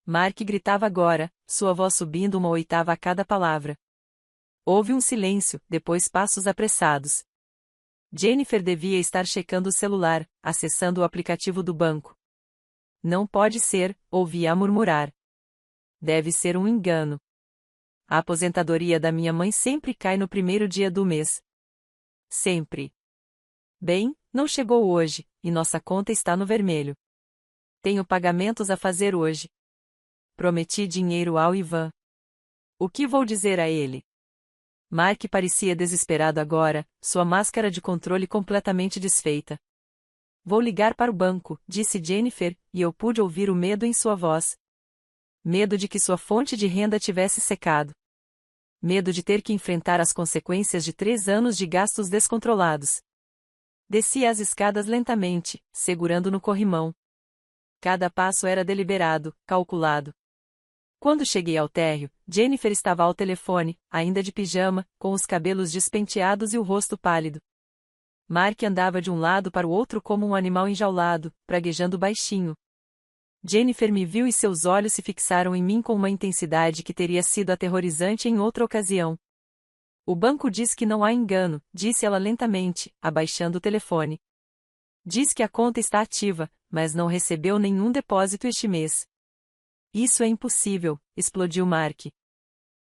Mark gritava agora, sua voz subindo uma oitava a cada palavra. Houve um silêncio, depois passos apressados. Jennifer devia estar checando o celular, acessando o aplicativo do banco. Não pode ser, ouvi-a murmurar. Deve ser um engano. A aposentadoria da minha mãe sempre cai no primeiro dia do mês. Sempre. Bem, não chegou hoje, e nossa conta está no vermelho. Tenho pagamentos a fazer hoje. Prometi dinheiro ao Ivan. O que vou dizer a ele? Mark parecia desesperado agora, sua máscara de controle completamente desfeita. Vou ligar para o banco, disse Jennifer, e eu pude ouvir o medo em sua voz. Medo de que sua fonte de renda tivesse secado. Medo de ter que enfrentar as consequências de 3 anos de gastos descontrolados. Descia as escadas lentamente, segurando no corrimão. Cada passo era deliberado, calculado. Quando cheguei ao térreo, Jennifer estava ao telefone, ainda de pijama, com os cabelos despenteados e o rosto pálido. Mark andava de um lado para o outro como um animal enjaulado, praguejando baixinho. Jennifer me viu e seus olhos se fixaram em mim com uma intensidade que teria sido aterrorizante em outra ocasião. O banco diz que não há engano, disse ela lentamente, abaixando o telefone. Diz que a conta está ativa, mas não recebeu nenhum depósito este mês. Isso é impossível, explodiu Mark.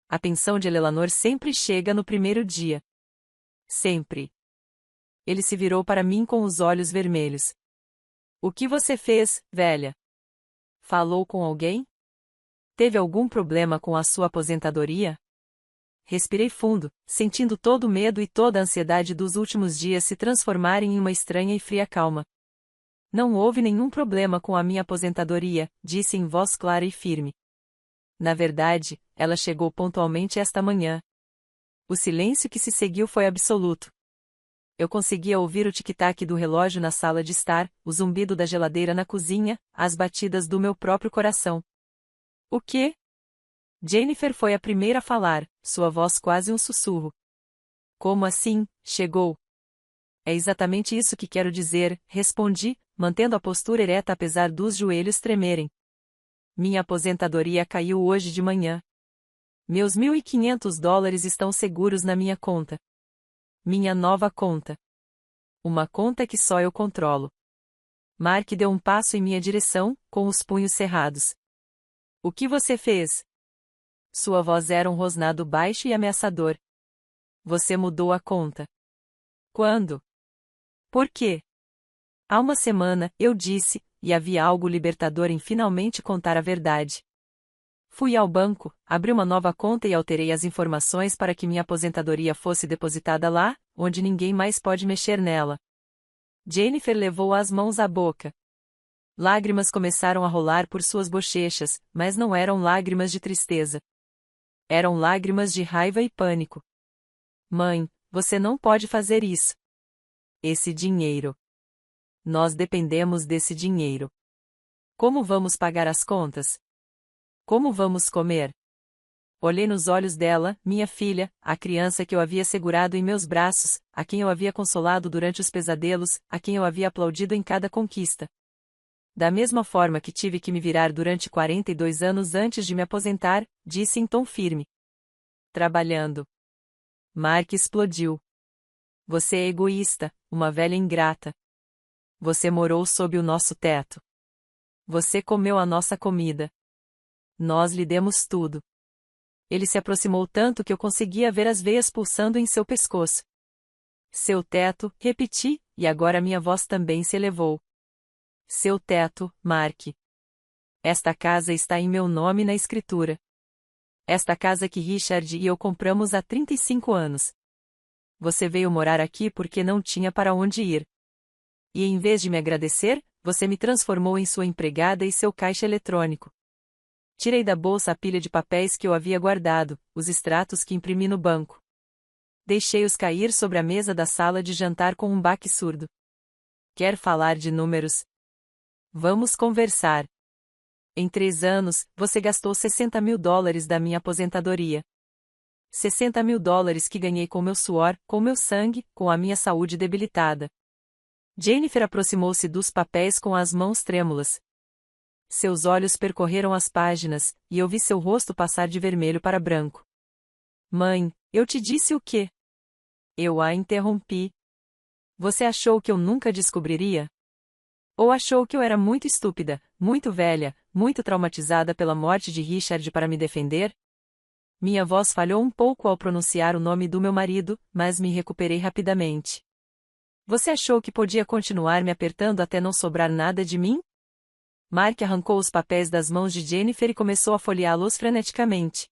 A pensão de Eleanor sempre chega no primeiro dia. Sempre. Ele se virou para mim com os olhos vermelhos. O que você fez, velha? Falou com alguém? Teve algum problema com a sua aposentadoria? Respirei fundo, sentindo todo o medo e toda a ansiedade dos últimos dias se transformarem em uma estranha e fria calma. Não houve nenhum problema com a minha aposentadoria, disse em voz clara e firme. Na verdade, ela chegou pontualmente esta manhã. O silêncio que se seguiu foi absoluto. Eu conseguia ouvir o tic-tac do relógio na sala de estar, o zumbido da geladeira na cozinha, as batidas do meu próprio coração. O quê? Jennifer foi a primeira a falar, sua voz quase um sussurro. Como assim, chegou? É exatamente isso que quero dizer, respondi, mantendo a postura ereta apesar dos joelhos tremerem. Minha aposentadoria caiu hoje de manhã. Meus $1.500 estão seguros na minha conta. Minha nova conta. Uma conta que só eu controlo. Mark deu um passo em minha direção, com os punhos cerrados. O que você fez? Sua voz era um rosnado baixo e ameaçador. Você mudou a conta. Quando? Por quê? Há uma semana, eu disse, e havia algo libertador em finalmente contar a verdade. Fui ao banco, abri uma nova conta e alterei as informações para que minha aposentadoria fosse depositada lá, onde ninguém mais pode mexer nela. Jennifer levou as mãos à boca. Lágrimas começaram a rolar por suas bochechas, mas não eram lágrimas de tristeza. Eram lágrimas de raiva e pânico. Mãe, você não pode fazer isso. Esse dinheiro. Nós dependemos desse dinheiro. Como vamos pagar as contas? Como vamos comer? Olhei nos olhos dela, minha filha, a criança que eu havia segurado em meus braços, a quem eu havia consolado durante os pesadelos, a quem eu havia aplaudido em cada conquista. Da mesma forma que tive que me virar durante 42 anos antes de me aposentar, disse em tom firme. Trabalhando. Mark explodiu. Você é egoísta, uma velha ingrata. Você morou sob o nosso teto. Você comeu a nossa comida. Nós lhe demos tudo. Ele se aproximou tanto que eu conseguia ver as veias pulsando em seu pescoço. Seu teto, repeti, e agora minha voz também se elevou. Seu teto, Mark. Esta casa está em meu nome na escritura. Esta casa que Richard e eu compramos há 35 anos. Você veio morar aqui porque não tinha para onde ir. E em vez de me agradecer, você me transformou em sua empregada e seu caixa eletrônico. Tirei da bolsa a pilha de papéis que eu havia guardado, os extratos que imprimi no banco. Deixei-os cair sobre a mesa da sala de jantar com um baque surdo. Quer falar de números? Vamos conversar. Em 3 anos, você gastou $60.000 da minha aposentadoria. $60.000 que ganhei com meu suor, com meu sangue, com a minha saúde debilitada. Jennifer aproximou-se dos papéis com as mãos trêmulas. Seus olhos percorreram as páginas, e eu vi seu rosto passar de vermelho para branco. Mãe, eu te disse o quê? Eu a interrompi. Você achou que eu nunca descobriria? Ou achou que eu era muito estúpida, muito velha, muito traumatizada pela morte de Richard para me defender? Minha voz falhou um pouco ao pronunciar o nome do meu marido, mas me recuperei rapidamente. Você achou que podia continuar me apertando até não sobrar nada de mim? Mark arrancou os papéis das mãos de Jennifer e começou a folheá-los freneticamente.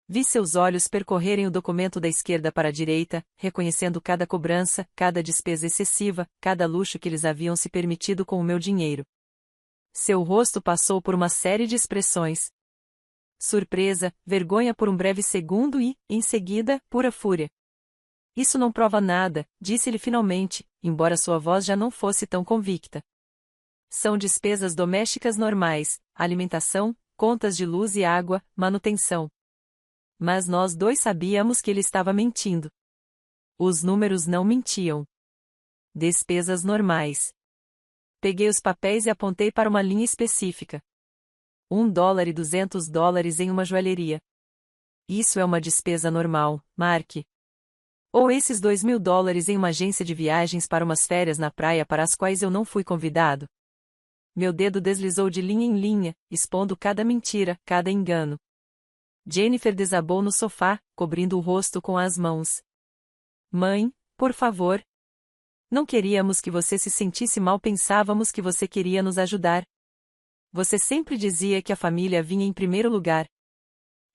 Vi seus olhos percorrerem o documento da esquerda para a direita, reconhecendo cada cobrança, cada despesa excessiva, cada luxo que eles haviam se permitido com o meu dinheiro. Seu rosto passou por uma série de expressões. Surpresa, vergonha por um breve segundo e, em seguida, pura fúria. Isso não prova nada, disse-lhe finalmente, embora sua voz já não fosse tão convicta. São despesas domésticas normais, alimentação, contas de luz e água, manutenção. Mas nós dois sabíamos que ele estava mentindo. Os números não mentiam. Despesas normais. Peguei os papéis e apontei para uma linha específica. $1 e $200 em uma joalheria. Isso é uma despesa normal, Mark. Ou esses $2.000 em uma agência de viagens para umas férias na praia para as quais eu não fui convidado. Meu dedo deslizou de linha em linha, expondo cada mentira, cada engano. Jennifer desabou no sofá, cobrindo o rosto com as mãos. Mãe, por favor. Não queríamos que você se sentisse mal, pensávamos que você queria nos ajudar. Você sempre dizia que a família vinha em primeiro lugar.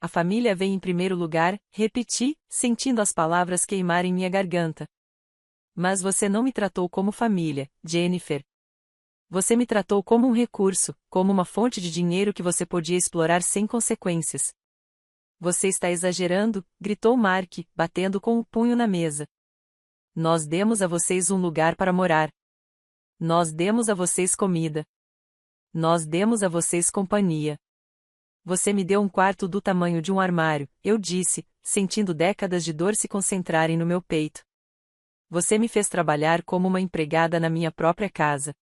A família vem em primeiro lugar, repeti, sentindo as palavras queimarem minha garganta. Mas você não me tratou como família, Jennifer. Você me tratou como um recurso, como uma fonte de dinheiro que você podia explorar sem consequências. Você está exagerando, gritou Mark, batendo com o punho na mesa. Nós demos a vocês um lugar para morar. Nós demos a vocês comida. Nós demos a vocês companhia. Você me deu um quarto do tamanho de um armário, eu disse, sentindo décadas de dor se concentrarem no meu peito. Você me fez trabalhar como uma empregada na minha própria casa.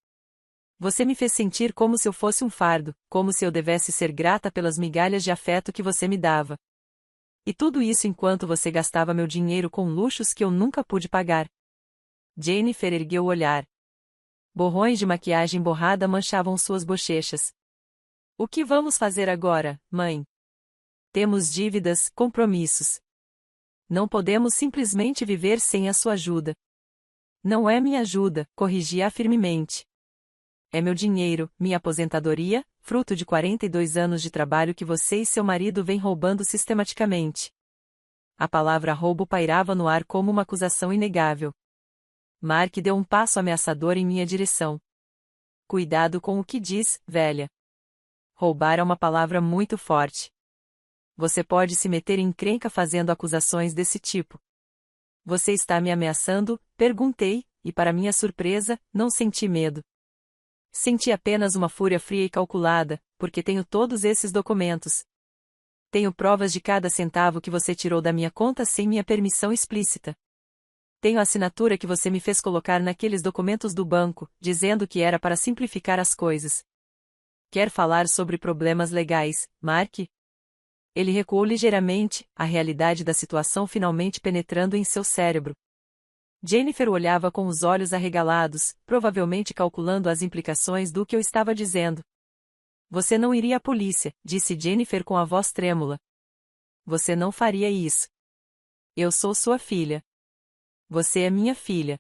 Você me fez sentir como se eu fosse um fardo, como se eu devesse ser grata pelas migalhas de afeto que você me dava. E tudo isso enquanto você gastava meu dinheiro com luxos que eu nunca pude pagar. Jennifer ergueu o olhar. Borrões de maquiagem borrada manchavam suas bochechas. O que vamos fazer agora, mãe? Temos dívidas, compromissos. Não podemos simplesmente viver sem a sua ajuda. Não é minha ajuda, corrigi-a firmemente. É meu dinheiro, minha aposentadoria, fruto de 42 anos de trabalho que você e seu marido vêm roubando sistematicamente. A palavra roubo pairava no ar como uma acusação inegável. Mark deu um passo ameaçador em minha direção. Cuidado com o que diz, velha. Roubar é uma palavra muito forte. Você pode se meter em encrenca fazendo acusações desse tipo. Você está me ameaçando? Perguntei, e para minha surpresa, não senti medo. Senti apenas uma fúria fria e calculada, porque tenho todos esses documentos. Tenho provas de cada centavo que você tirou da minha conta sem minha permissão explícita. Tenho a assinatura que você me fez colocar naqueles documentos do banco, dizendo que era para simplificar as coisas. Quer falar sobre problemas legais, Mark? Ele recuou ligeiramente, a realidade da situação finalmente penetrando em seu cérebro. Jennifer o olhava com os olhos arregalados, provavelmente calculando as implicações do que eu estava dizendo. Você não iria à polícia, disse Jennifer com a voz trêmula. Você não faria isso. Eu sou sua filha. Você é minha filha.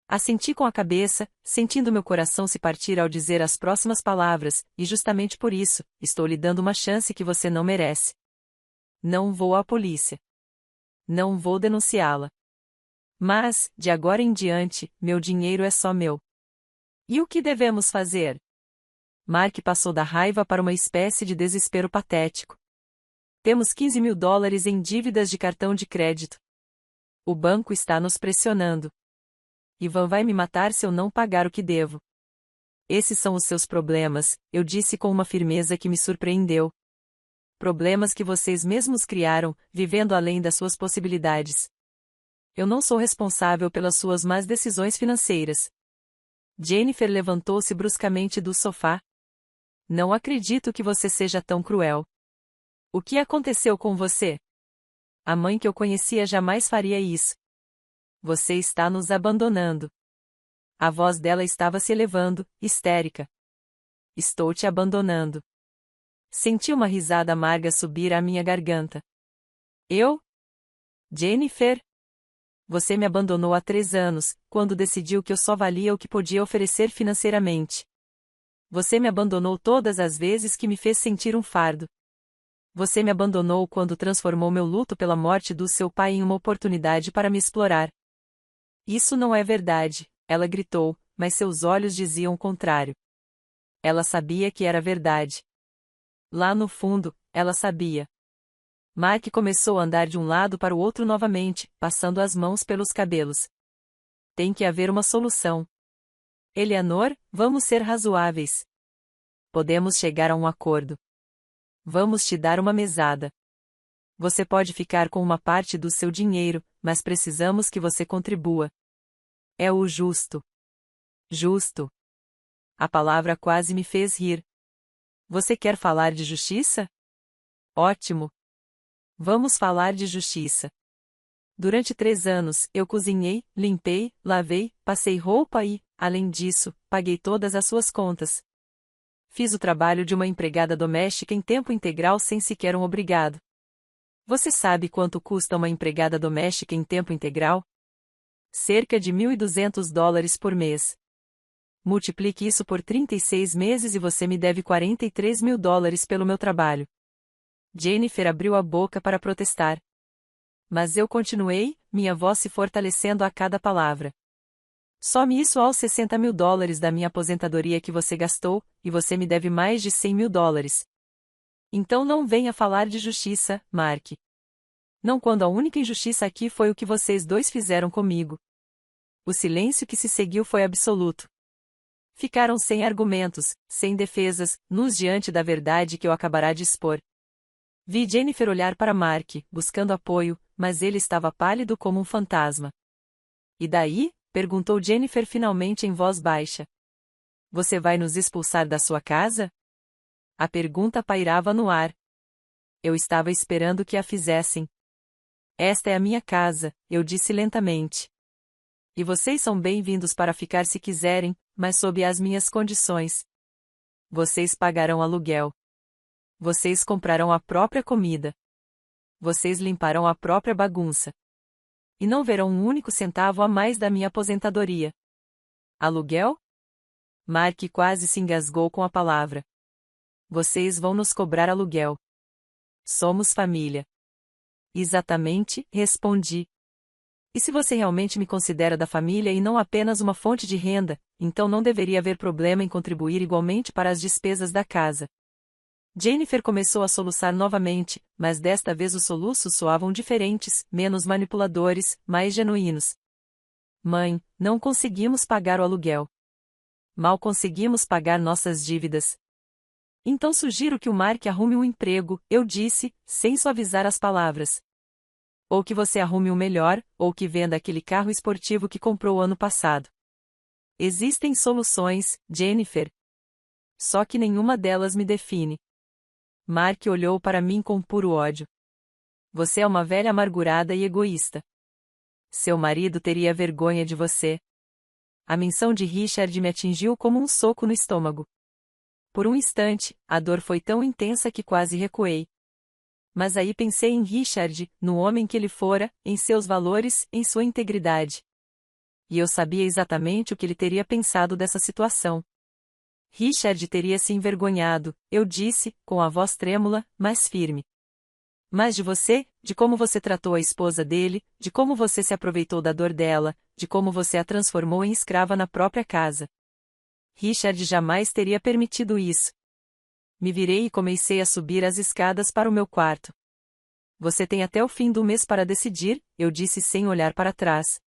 Assenti com a cabeça, sentindo meu coração se partir ao dizer as próximas palavras, e justamente por isso, estou lhe dando uma chance que você não merece. Não vou à polícia. Não vou denunciá-la. Mas, de agora em diante, meu dinheiro é só meu. E o que devemos fazer? Mark passou da raiva para uma espécie de desespero patético. Temos $15.000 em dívidas de cartão de crédito. O banco está nos pressionando. Ivan vai me matar se eu não pagar o que devo. Esses são os seus problemas, eu disse com uma firmeza que me surpreendeu. Problemas que vocês mesmos criaram, vivendo além das suas possibilidades. Eu não sou responsável pelas suas más decisões financeiras. Jennifer levantou-se bruscamente do sofá. Não acredito que você seja tão cruel. O que aconteceu com você? A mãe que eu conhecia jamais faria isso. Você está nos abandonando. A voz dela estava se elevando, histérica. estou te abandonando. Senti uma risada amarga subir à minha garganta. Eu? Jennifer? Você me abandonou há 3 anos, quando decidiu que eu só valia o que podia oferecer financeiramente. Você me abandonou todas as vezes que me fez sentir um fardo. Você me abandonou quando transformou meu luto pela morte do seu pai em uma oportunidade para me explorar. Isso não é verdade, ela gritou, mas seus olhos diziam o contrário. Ela sabia que era verdade. Lá no fundo, ela sabia. Mark começou a andar de um lado para o outro novamente, passando as mãos pelos cabelos. Tem que haver uma solução. Eleanor, vamos ser razoáveis. Podemos chegar a um acordo. Vamos te dar uma mesada. Você pode ficar com uma parte do seu dinheiro, mas precisamos que você contribua. É o justo. Justo. A palavra quase me fez rir. Você quer falar de justiça? Ótimo. Vamos falar de justiça. Durante 3 anos, eu cozinhei, limpei, lavei, passei roupa e, além disso, paguei todas as suas contas. Fiz o trabalho de uma empregada doméstica em tempo integral sem sequer um obrigado. Você sabe quanto custa uma empregada doméstica em tempo integral? Cerca de $1.200 por mês. Multiplique isso por 36 meses e você me deve $43.000 pelo meu trabalho. Jennifer abriu a boca para protestar. Mas eu continuei, minha voz se fortalecendo a cada palavra. Some isso aos $60.000 da minha aposentadoria que você gastou, e você me deve mais de $100.000. Então não venha falar de justiça, Mark. Não quando a única injustiça aqui foi o que vocês dois fizeram comigo. O silêncio que se seguiu foi absoluto. Ficaram sem argumentos, sem defesas, nus diante da verdade que eu acabará de expor. Vi Jennifer olhar para Mark, buscando apoio, mas ele estava pálido como um fantasma. E daí? Perguntou Jennifer finalmente em voz baixa. Você vai nos expulsar da sua casa? A pergunta pairava no ar. Eu estava esperando que a fizessem. Esta é a minha casa, eu disse lentamente. E vocês são bem-vindos para ficar se quiserem, mas sob as minhas condições. Vocês pagarão aluguel. Vocês comprarão a própria comida. Vocês limparão a própria bagunça. E não verão um único centavo a mais da minha aposentadoria. Aluguel? Mark quase se engasgou com a palavra. Vocês vão nos cobrar aluguel. Somos família. Exatamente, respondi. E se você realmente me considera da família e não apenas uma fonte de renda, então não deveria haver problema em contribuir igualmente para as despesas da casa. Jennifer começou a soluçar novamente, mas desta vez os soluços soavam diferentes, menos manipuladores, mais genuínos. Mãe, não conseguimos pagar o aluguel. Mal conseguimos pagar nossas dívidas. Então sugiro que o Mark arrume um emprego, eu disse, sem suavizar as palavras. Ou que você arrume um melhor, ou que venda aquele carro esportivo que comprou ano passado. Existem soluções, Jennifer. Só que nenhuma delas me define. Mark olhou para mim com puro ódio. Você é uma velha amargurada e egoísta. Seu marido teria vergonha de você. A menção de Richard me atingiu como um soco no estômago. Por um instante, a dor foi tão intensa que quase recuei. Mas aí pensei em Richard, no homem que ele fora, em seus valores, em sua integridade. E eu sabia exatamente o que ele teria pensado dessa situação. Richard teria se envergonhado, eu disse, com a voz trêmula, mas firme. Mas de você, de como você tratou a esposa dele, de como você se aproveitou da dor dela, de como você a transformou em escrava na própria casa. Richard jamais teria permitido isso. Me virei e comecei a subir as escadas para o meu quarto. Você tem até o fim do mês para decidir, eu disse sem olhar para trás.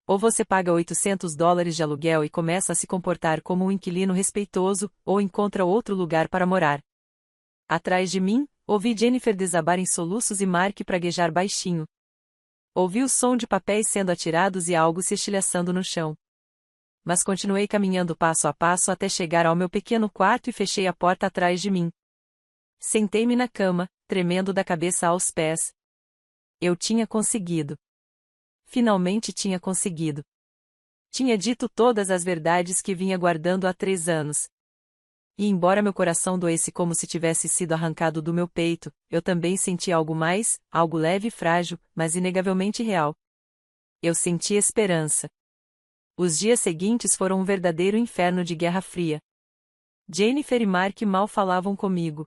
Ou você paga $800 de aluguel e começa a se comportar como um inquilino respeitoso, ou encontra outro lugar para morar. Atrás de mim, ouvi Jennifer desabar em soluços e Mark praguejar baixinho. Ouvi o som de papéis sendo atirados e algo se estilhaçando no chão. Mas continuei caminhando passo a passo até chegar ao meu pequeno quarto e fechei a porta atrás de mim. Sentei-me na cama, tremendo da cabeça aos pés. Eu tinha conseguido. Finalmente tinha conseguido. Tinha dito todas as verdades que vinha guardando há 3 anos. E embora meu coração doesse como se tivesse sido arrancado do meu peito, eu também senti algo mais, algo leve e frágil, mas inegavelmente real. Eu senti esperança. Os dias seguintes foram um verdadeiro inferno de Guerra Fria. Jennifer e Mark mal falavam comigo.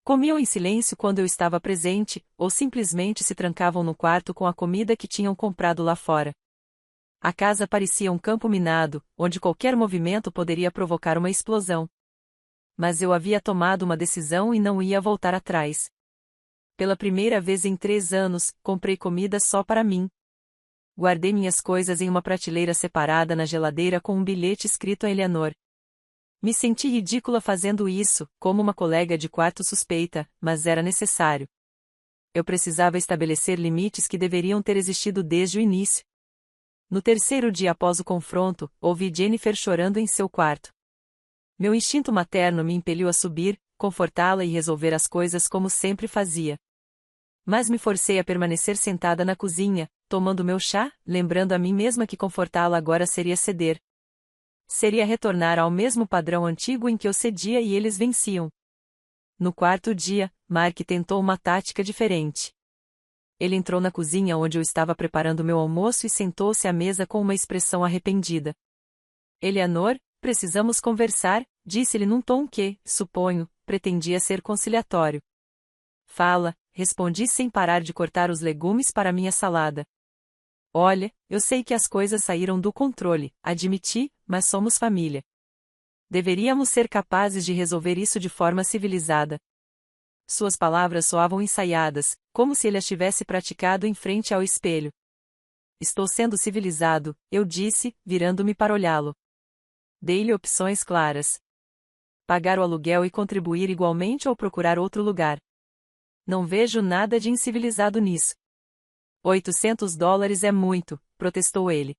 Comiam em silêncio quando eu estava presente, ou simplesmente se trancavam no quarto com a comida que tinham comprado lá fora. A casa parecia um campo minado, onde qualquer movimento poderia provocar uma explosão. Mas eu havia tomado uma decisão e não ia voltar atrás. Pela primeira vez em 3 anos, comprei comida só para mim. Guardei minhas coisas em uma prateleira separada na geladeira com um bilhete escrito a Eleanor. Me senti ridícula fazendo isso, como uma colega de quarto suspeita, mas era necessário. Eu precisava estabelecer limites que deveriam ter existido desde o início. No terceiro dia após o confronto, ouvi Jennifer chorando em seu quarto. Meu instinto materno me impeliu a subir, confortá-la e resolver as coisas como sempre fazia. Mas me forcei a permanecer sentada na cozinha, tomando meu chá, lembrando a mim mesma que confortá-la agora seria ceder. Seria retornar ao mesmo padrão antigo em que eu cedia e eles venciam. No quarto dia, Mark tentou uma tática diferente. Ele entrou na cozinha onde eu estava preparando meu almoço e sentou-se à mesa com uma expressão arrependida. Eleanor, precisamos conversar, disse-lhe num tom que, suponho, pretendia ser conciliatório. Fala, respondi sem parar de cortar os legumes para minha salada. Olha, eu sei que as coisas saíram do controle, admiti, mas somos família. Deveríamos ser capazes de resolver isso de forma civilizada. Suas palavras soavam ensaiadas, como se ele as tivesse praticado em frente ao espelho. Estou sendo civilizado, eu disse, virando-me para olhá-lo. Dei-lhe opções claras. Pagar o aluguel e contribuir igualmente ou procurar outro lugar. Não vejo nada de incivilizado nisso. $800 é muito, protestou ele.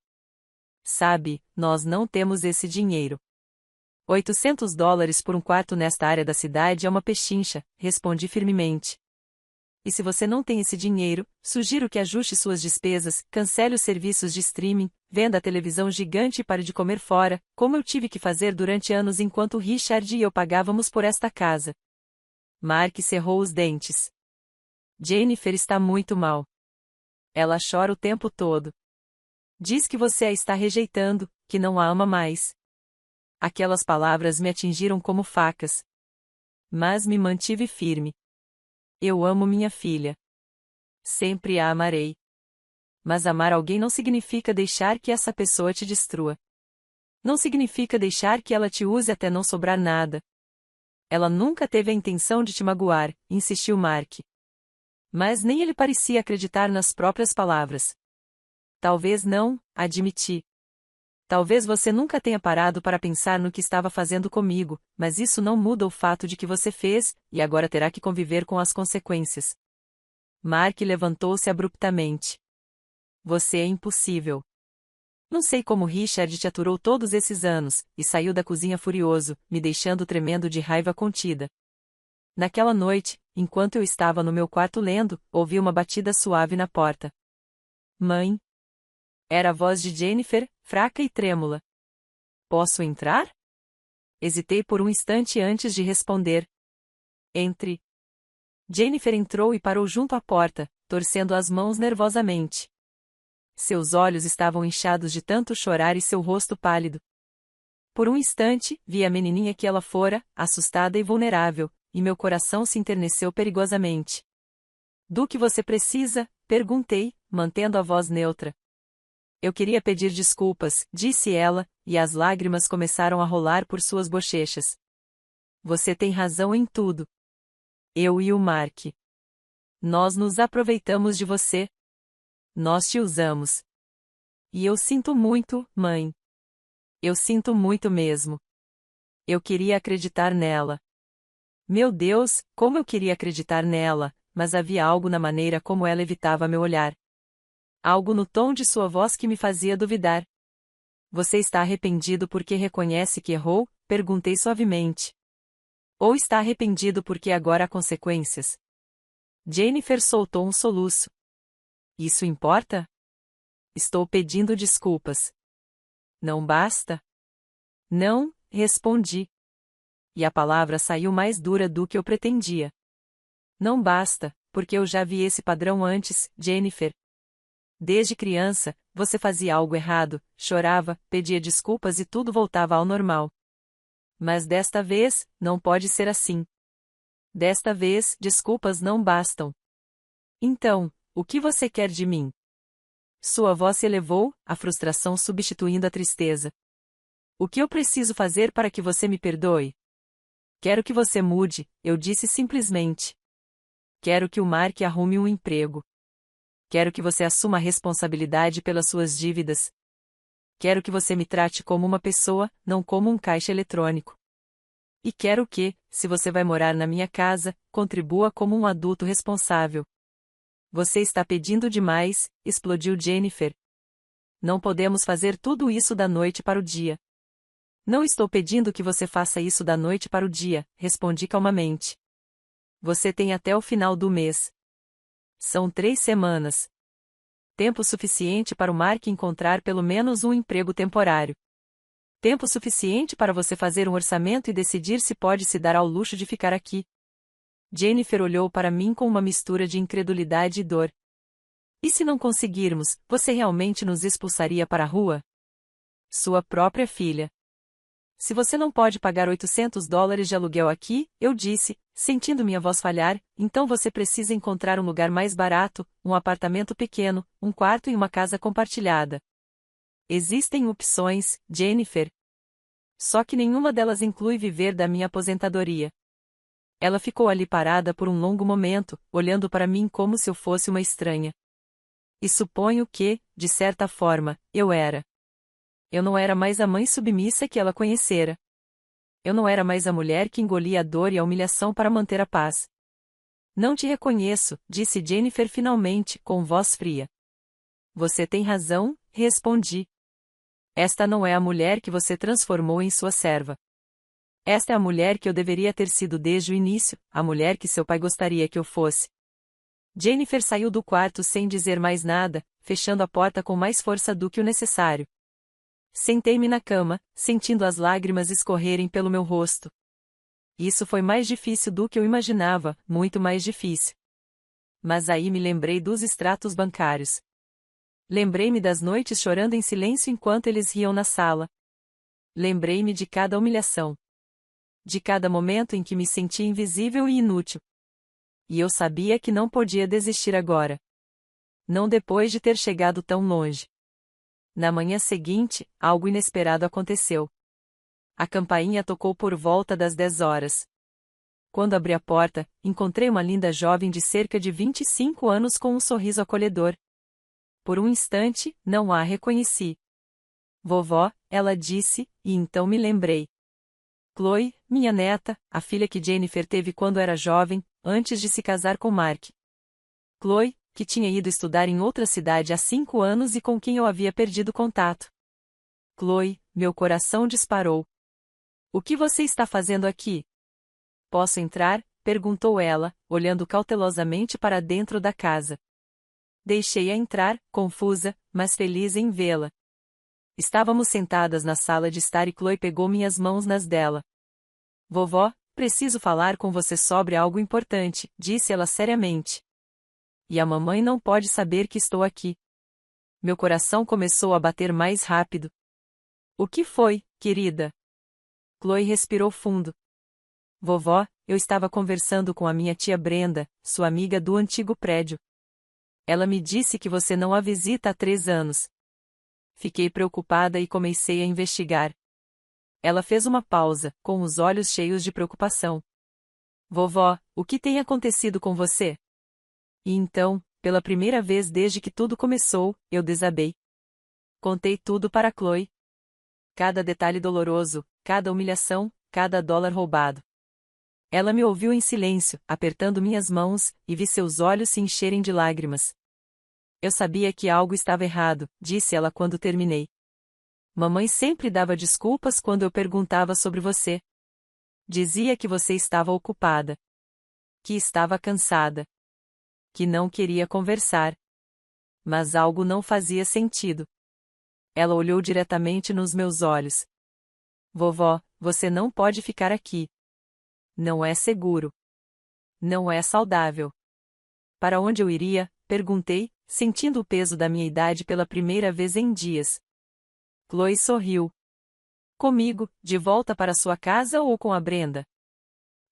Sabe, nós não temos esse dinheiro. $800 por um quarto nesta área da cidade é uma pechincha, respondi firmemente. E se você não tem esse dinheiro, sugiro que ajuste suas despesas, cancele os serviços de streaming, venda a televisão gigante e pare de comer fora, como eu tive que fazer durante anos enquanto Richard e eu pagávamos por esta casa. Mark cerrou os dentes. Jennifer está muito mal. Ela chora o tempo todo. Diz que você a está rejeitando, que não a ama mais. Aquelas palavras me atingiram como facas. Mas me mantive firme. Eu amo minha filha. Sempre a amarei. Mas amar alguém não significa deixar que essa pessoa te destrua. Não significa deixar que ela te use até não sobrar nada. Ela nunca teve a intenção de te magoar, insistiu Mark. Mas nem ele parecia acreditar nas próprias palavras. Talvez não, admiti. Talvez você nunca tenha parado para pensar no que estava fazendo comigo, mas isso não muda o fato de que você fez, e agora terá que conviver com as consequências. Mark levantou-se abruptamente. Você é impossível. Não sei como Richard te aturou todos esses anos, e saiu da cozinha furioso, me deixando tremendo de raiva contida. Naquela noite, enquanto eu estava no meu quarto lendo, ouvi uma batida suave na porta. Mãe? Era a voz de Jennifer, fraca e trêmula. Posso entrar? Hesitei por um instante antes de responder. Entre. Jennifer entrou e parou junto à porta, torcendo as mãos nervosamente. Seus olhos estavam inchados de tanto chorar e seu rosto pálido. Por um instante, vi a menininha que ela fora, assustada e vulnerável, e meu coração se enterneceu perigosamente. Do que você precisa? Perguntei, mantendo a voz neutra. Eu queria pedir desculpas, disse ela, e as lágrimas começaram a rolar por suas bochechas. Você tem razão em tudo. Eu e o Mark. Nós nos aproveitamos de você. Nós te usamos. E eu sinto muito, mãe. Eu sinto muito mesmo. Eu queria acreditar nela. Meu Deus, como eu queria acreditar nela, mas havia algo na maneira como ela evitava meu olhar. Algo no tom de sua voz que me fazia duvidar. Você está arrependido porque reconhece que errou? Perguntei suavemente. Ou está arrependido porque agora há consequências? Jennifer soltou um soluço. Isso importa? Estou pedindo desculpas. Não basta? Não, respondi. E a palavra saiu mais dura do que eu pretendia. Não basta, porque eu já vi esse padrão antes, Jennifer. Desde criança, você fazia algo errado, chorava, pedia desculpas e tudo voltava ao normal. Mas desta vez, não pode ser assim. Desta vez, desculpas não bastam. Então, o que você quer de mim? Sua voz se elevou, a frustração substituindo a tristeza. O que eu preciso fazer para que você me perdoe? Quero que você mude, eu disse simplesmente. Quero que o Mark arrume um emprego. Quero que você assuma a responsabilidade pelas suas dívidas. Quero que você me trate como uma pessoa, não como um caixa eletrônico. E quero que, se você vai morar na minha casa, contribua como um adulto responsável. Você está pedindo demais, explodiu Jennifer. Não podemos fazer tudo isso da noite para o dia. Não estou pedindo que você faça isso da noite para o dia, respondi calmamente. Você tem até o final do mês. São 3 semanas. Tempo suficiente para o Mark encontrar pelo menos um emprego temporário. Tempo suficiente para você fazer um orçamento e decidir se pode se dar ao luxo de ficar aqui. Jennifer olhou para mim com uma mistura de incredulidade e dor. E se não conseguirmos, você realmente nos expulsaria para a rua? Sua própria filha. Se você não pode pagar $800 de aluguel aqui, eu disse, sentindo minha voz falhar, então você precisa encontrar um lugar mais barato, um apartamento pequeno, um quarto e uma casa compartilhada. Existem opções, Jennifer. Só que nenhuma delas inclui viver da minha aposentadoria. Ela ficou ali parada por um longo momento, olhando para mim como se eu fosse uma estranha. E suponho que, de certa forma, eu era. Eu não era mais a mãe submissa que ela conhecera. Eu não era mais a mulher que engolia a dor e a humilhação para manter a paz. Não te reconheço, disse Jennifer finalmente, com voz fria. Você tem razão, respondi. Esta não é a mulher que você transformou em sua serva. Esta é a mulher que eu deveria ter sido desde o início, a mulher que seu pai gostaria que eu fosse. Jennifer saiu do quarto sem dizer mais nada, fechando a porta com mais força do que o necessário. Sentei-me na cama, sentindo as lágrimas escorrerem pelo meu rosto. Isso foi mais difícil do que eu imaginava, muito mais difícil. Mas aí me lembrei dos extratos bancários. Lembrei-me das noites chorando em silêncio enquanto eles riam na sala. Lembrei-me de cada humilhação. De cada momento em que me senti invisível e inútil. E eu sabia que não podia desistir agora. Não depois de ter chegado tão longe. Na manhã seguinte, algo inesperado aconteceu. A campainha tocou por volta das 10 horas. Quando abri a porta, encontrei uma linda jovem de cerca de 25 anos com um sorriso acolhedor. Por um instante, não a reconheci. Vovó, ela disse, e então me lembrei. Chloe, minha neta, a filha que Jennifer teve quando era jovem, antes de se casar com Mark. Chloe, que tinha ido estudar em outra cidade há 5 anos e com quem eu havia perdido contato. Chloe, meu coração disparou. O que você está fazendo aqui? Posso entrar? Perguntou ela, olhando cautelosamente para dentro da casa. Deixei-a entrar, confusa, mas feliz em vê-la. Estávamos sentadas na sala de estar e Chloe pegou minhas mãos nas dela. Vovó, preciso falar com você sobre algo importante, disse ela seriamente. E a mamãe não pode saber que estou aqui. Meu coração começou a bater mais rápido. O que foi, querida? Chloe respirou fundo. Vovó, eu estava conversando com a minha tia Brenda, sua amiga do antigo prédio. Ela me disse que você não a visita há 3 anos. Fiquei preocupada e comecei a investigar. Ela fez uma pausa, com os olhos cheios de preocupação. Vovó, o que tem acontecido com você? E então, pela primeira vez desde que tudo começou, eu desabei. Contei tudo para Chloe. Cada detalhe doloroso, cada humilhação, cada dólar roubado. Ela me ouviu em silêncio, apertando minhas mãos, e vi seus olhos se encherem de lágrimas. Eu sabia que algo estava errado, disse ela quando terminei. Mamãe sempre dava desculpas quando eu perguntava sobre você. Dizia que você estava ocupada. Que estava cansada. Que não queria conversar. Mas algo não fazia sentido. Ela olhou diretamente nos meus olhos. Vovó, você não pode ficar aqui. Não é seguro. Não é saudável. Para onde eu iria? Perguntei, sentindo o peso da minha idade pela primeira vez em dias. Chloe sorriu. Comigo, de volta para sua casa ou com a Brenda?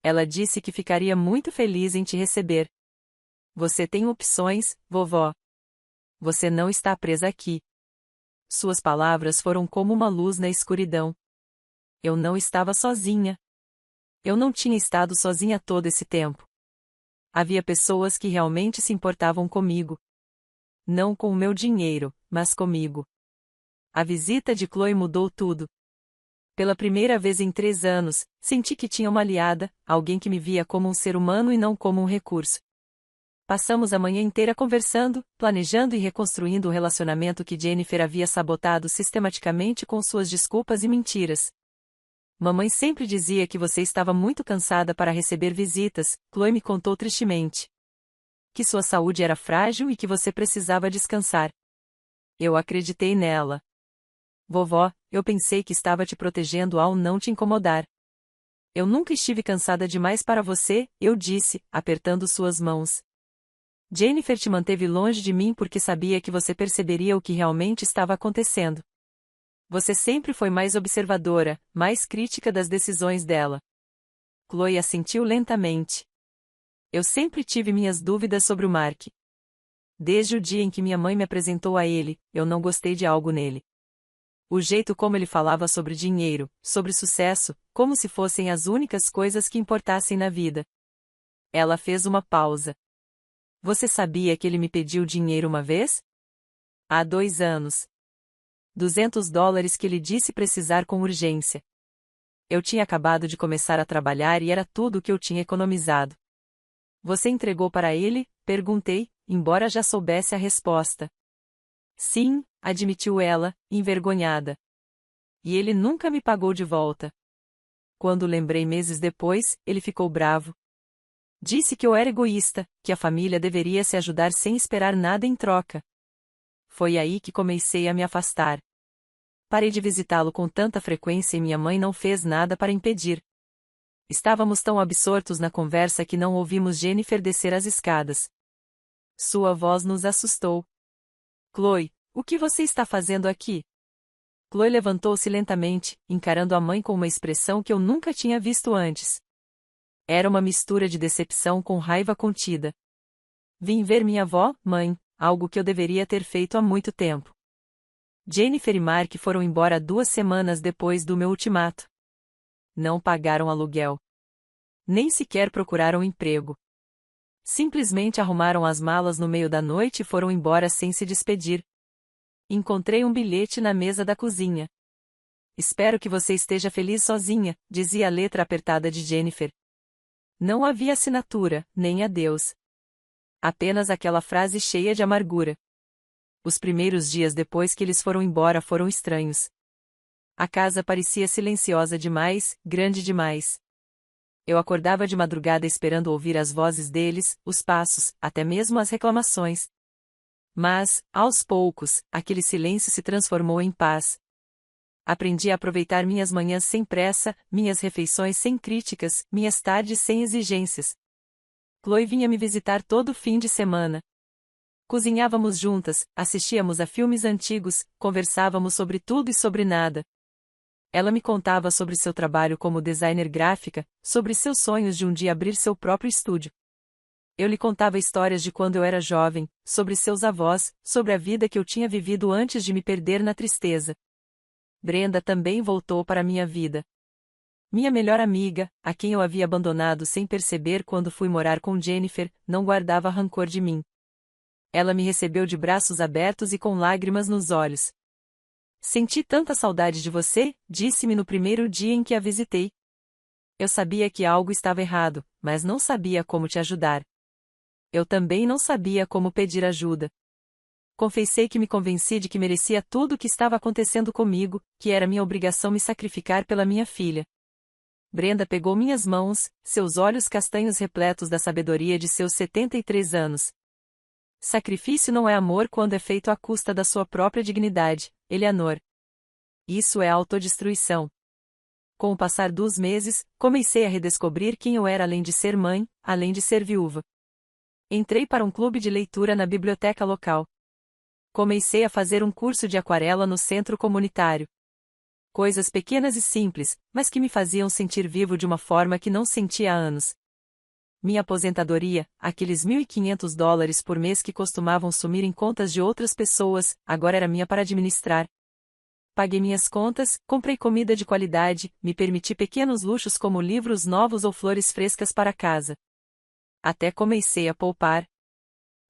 Ela disse que ficaria muito feliz em te receber. Você tem opções, vovó. Você não está presa aqui. Suas palavras foram como uma luz na escuridão. Eu não estava sozinha. Eu não tinha estado sozinha todo esse tempo. Havia pessoas que realmente se importavam comigo. Não com o meu dinheiro, mas comigo. A visita de Chloe mudou tudo. Pela primeira vez em 3 anos, senti que tinha uma aliada, alguém que me via como um ser humano e não como um recurso. Passamos a manhã inteira conversando, planejando e reconstruindo o relacionamento que Jennifer havia sabotado sistematicamente com suas desculpas e mentiras. Mamãe sempre dizia que você estava muito cansada para receber visitas, Chloe me contou tristemente. Que sua saúde era frágil e que você precisava descansar. Eu acreditei nela. Vovó, eu pensei que estava te protegendo ao não te incomodar. Eu nunca estive cansada demais para você, eu disse, apertando suas mãos. Jennifer te manteve longe de mim porque sabia que você perceberia o que realmente estava acontecendo. Você sempre foi mais observadora, mais crítica das decisões dela. Chloe assentiu lentamente. Eu sempre tive minhas dúvidas sobre o Mark. Desde o dia em que minha mãe me apresentou a ele, eu não gostei de algo nele. O jeito como ele falava sobre dinheiro, sobre sucesso, como se fossem as únicas coisas que importassem na vida. Ela fez uma pausa. Você sabia que ele me pediu dinheiro uma vez? Há 2 anos. $200 que ele disse precisar com urgência. Eu tinha acabado de começar a trabalhar e era tudo o que eu tinha economizado. Você entregou para ele? Perguntei, embora já soubesse a resposta. Sim, admitiu ela, envergonhada. E ele nunca me pagou de volta. Quando lembrei meses depois, ele ficou bravo. Disse que eu era egoísta, que a família deveria se ajudar sem esperar nada em troca. Foi aí que comecei a me afastar. Parei de visitá-lo com tanta frequência e minha mãe não fez nada para impedir. Estávamos tão absortos na conversa que não ouvimos Jennifer descer as escadas. Sua voz nos assustou. Chloe, o que você está fazendo aqui? Chloe levantou-se lentamente, encarando a mãe com uma expressão que eu nunca tinha visto antes. Era uma mistura de decepção com raiva contida. Vim ver minha avó, mãe, algo que eu deveria ter feito há muito tempo. Jennifer e Mark foram embora 2 semanas depois do meu ultimato. Não pagaram aluguel. Nem sequer procuraram emprego. Simplesmente arrumaram as malas no meio da noite e foram embora sem se despedir. Encontrei um bilhete na mesa da cozinha. Espero que você esteja feliz sozinha, dizia a letra apertada de Jennifer. Não havia assinatura, nem adeus. Apenas aquela frase cheia de amargura. Os primeiros dias depois que eles foram embora foram estranhos. A casa parecia silenciosa demais, grande demais. Eu acordava de madrugada esperando ouvir as vozes deles, os passos, até mesmo as reclamações. Mas, aos poucos, aquele silêncio se transformou em paz. Aprendi a aproveitar minhas manhãs sem pressa, minhas refeições sem críticas, minhas tardes sem exigências. Chloe vinha me visitar todo fim de semana. Cozinhávamos juntas, assistíamos a filmes antigos, conversávamos sobre tudo e sobre nada. Ela me contava sobre seu trabalho como designer gráfica, sobre seus sonhos de um dia abrir seu próprio estúdio. Eu lhe contava histórias de quando eu era jovem, sobre seus avós, sobre a vida que eu tinha vivido antes de me perder na tristeza. Brenda também voltou para minha vida. Minha melhor amiga, a quem eu havia abandonado sem perceber quando fui morar com Jennifer, não guardava rancor de mim. Ela me recebeu de braços abertos e com lágrimas nos olhos. Senti tanta saudade de você, disse-me no primeiro dia em que a visitei. Eu sabia que algo estava errado, mas não sabia como te ajudar. Eu também não sabia como pedir ajuda. Confessei que me convenci de que merecia tudo o que estava acontecendo comigo, que era minha obrigação me sacrificar pela minha filha. Brenda pegou minhas mãos, seus olhos castanhos repletos da sabedoria de seus 73 anos. Sacrifício não é amor quando é feito à custa da sua própria dignidade, Eleanor. Isso é autodestruição. Com o passar dos meses, comecei a redescobrir quem eu era além de ser mãe, além de ser viúva. Entrei para um clube de leitura na biblioteca local. Comecei a fazer um curso de aquarela no centro comunitário. Coisas pequenas e simples, mas que me faziam sentir vivo de uma forma que não sentia há anos. Minha aposentadoria, aqueles $1.500 por mês que costumavam sumir em contas de outras pessoas, agora era minha para administrar. Paguei minhas contas, comprei comida de qualidade, me permiti pequenos luxos como livros novos ou flores frescas para casa. Até comecei a poupar.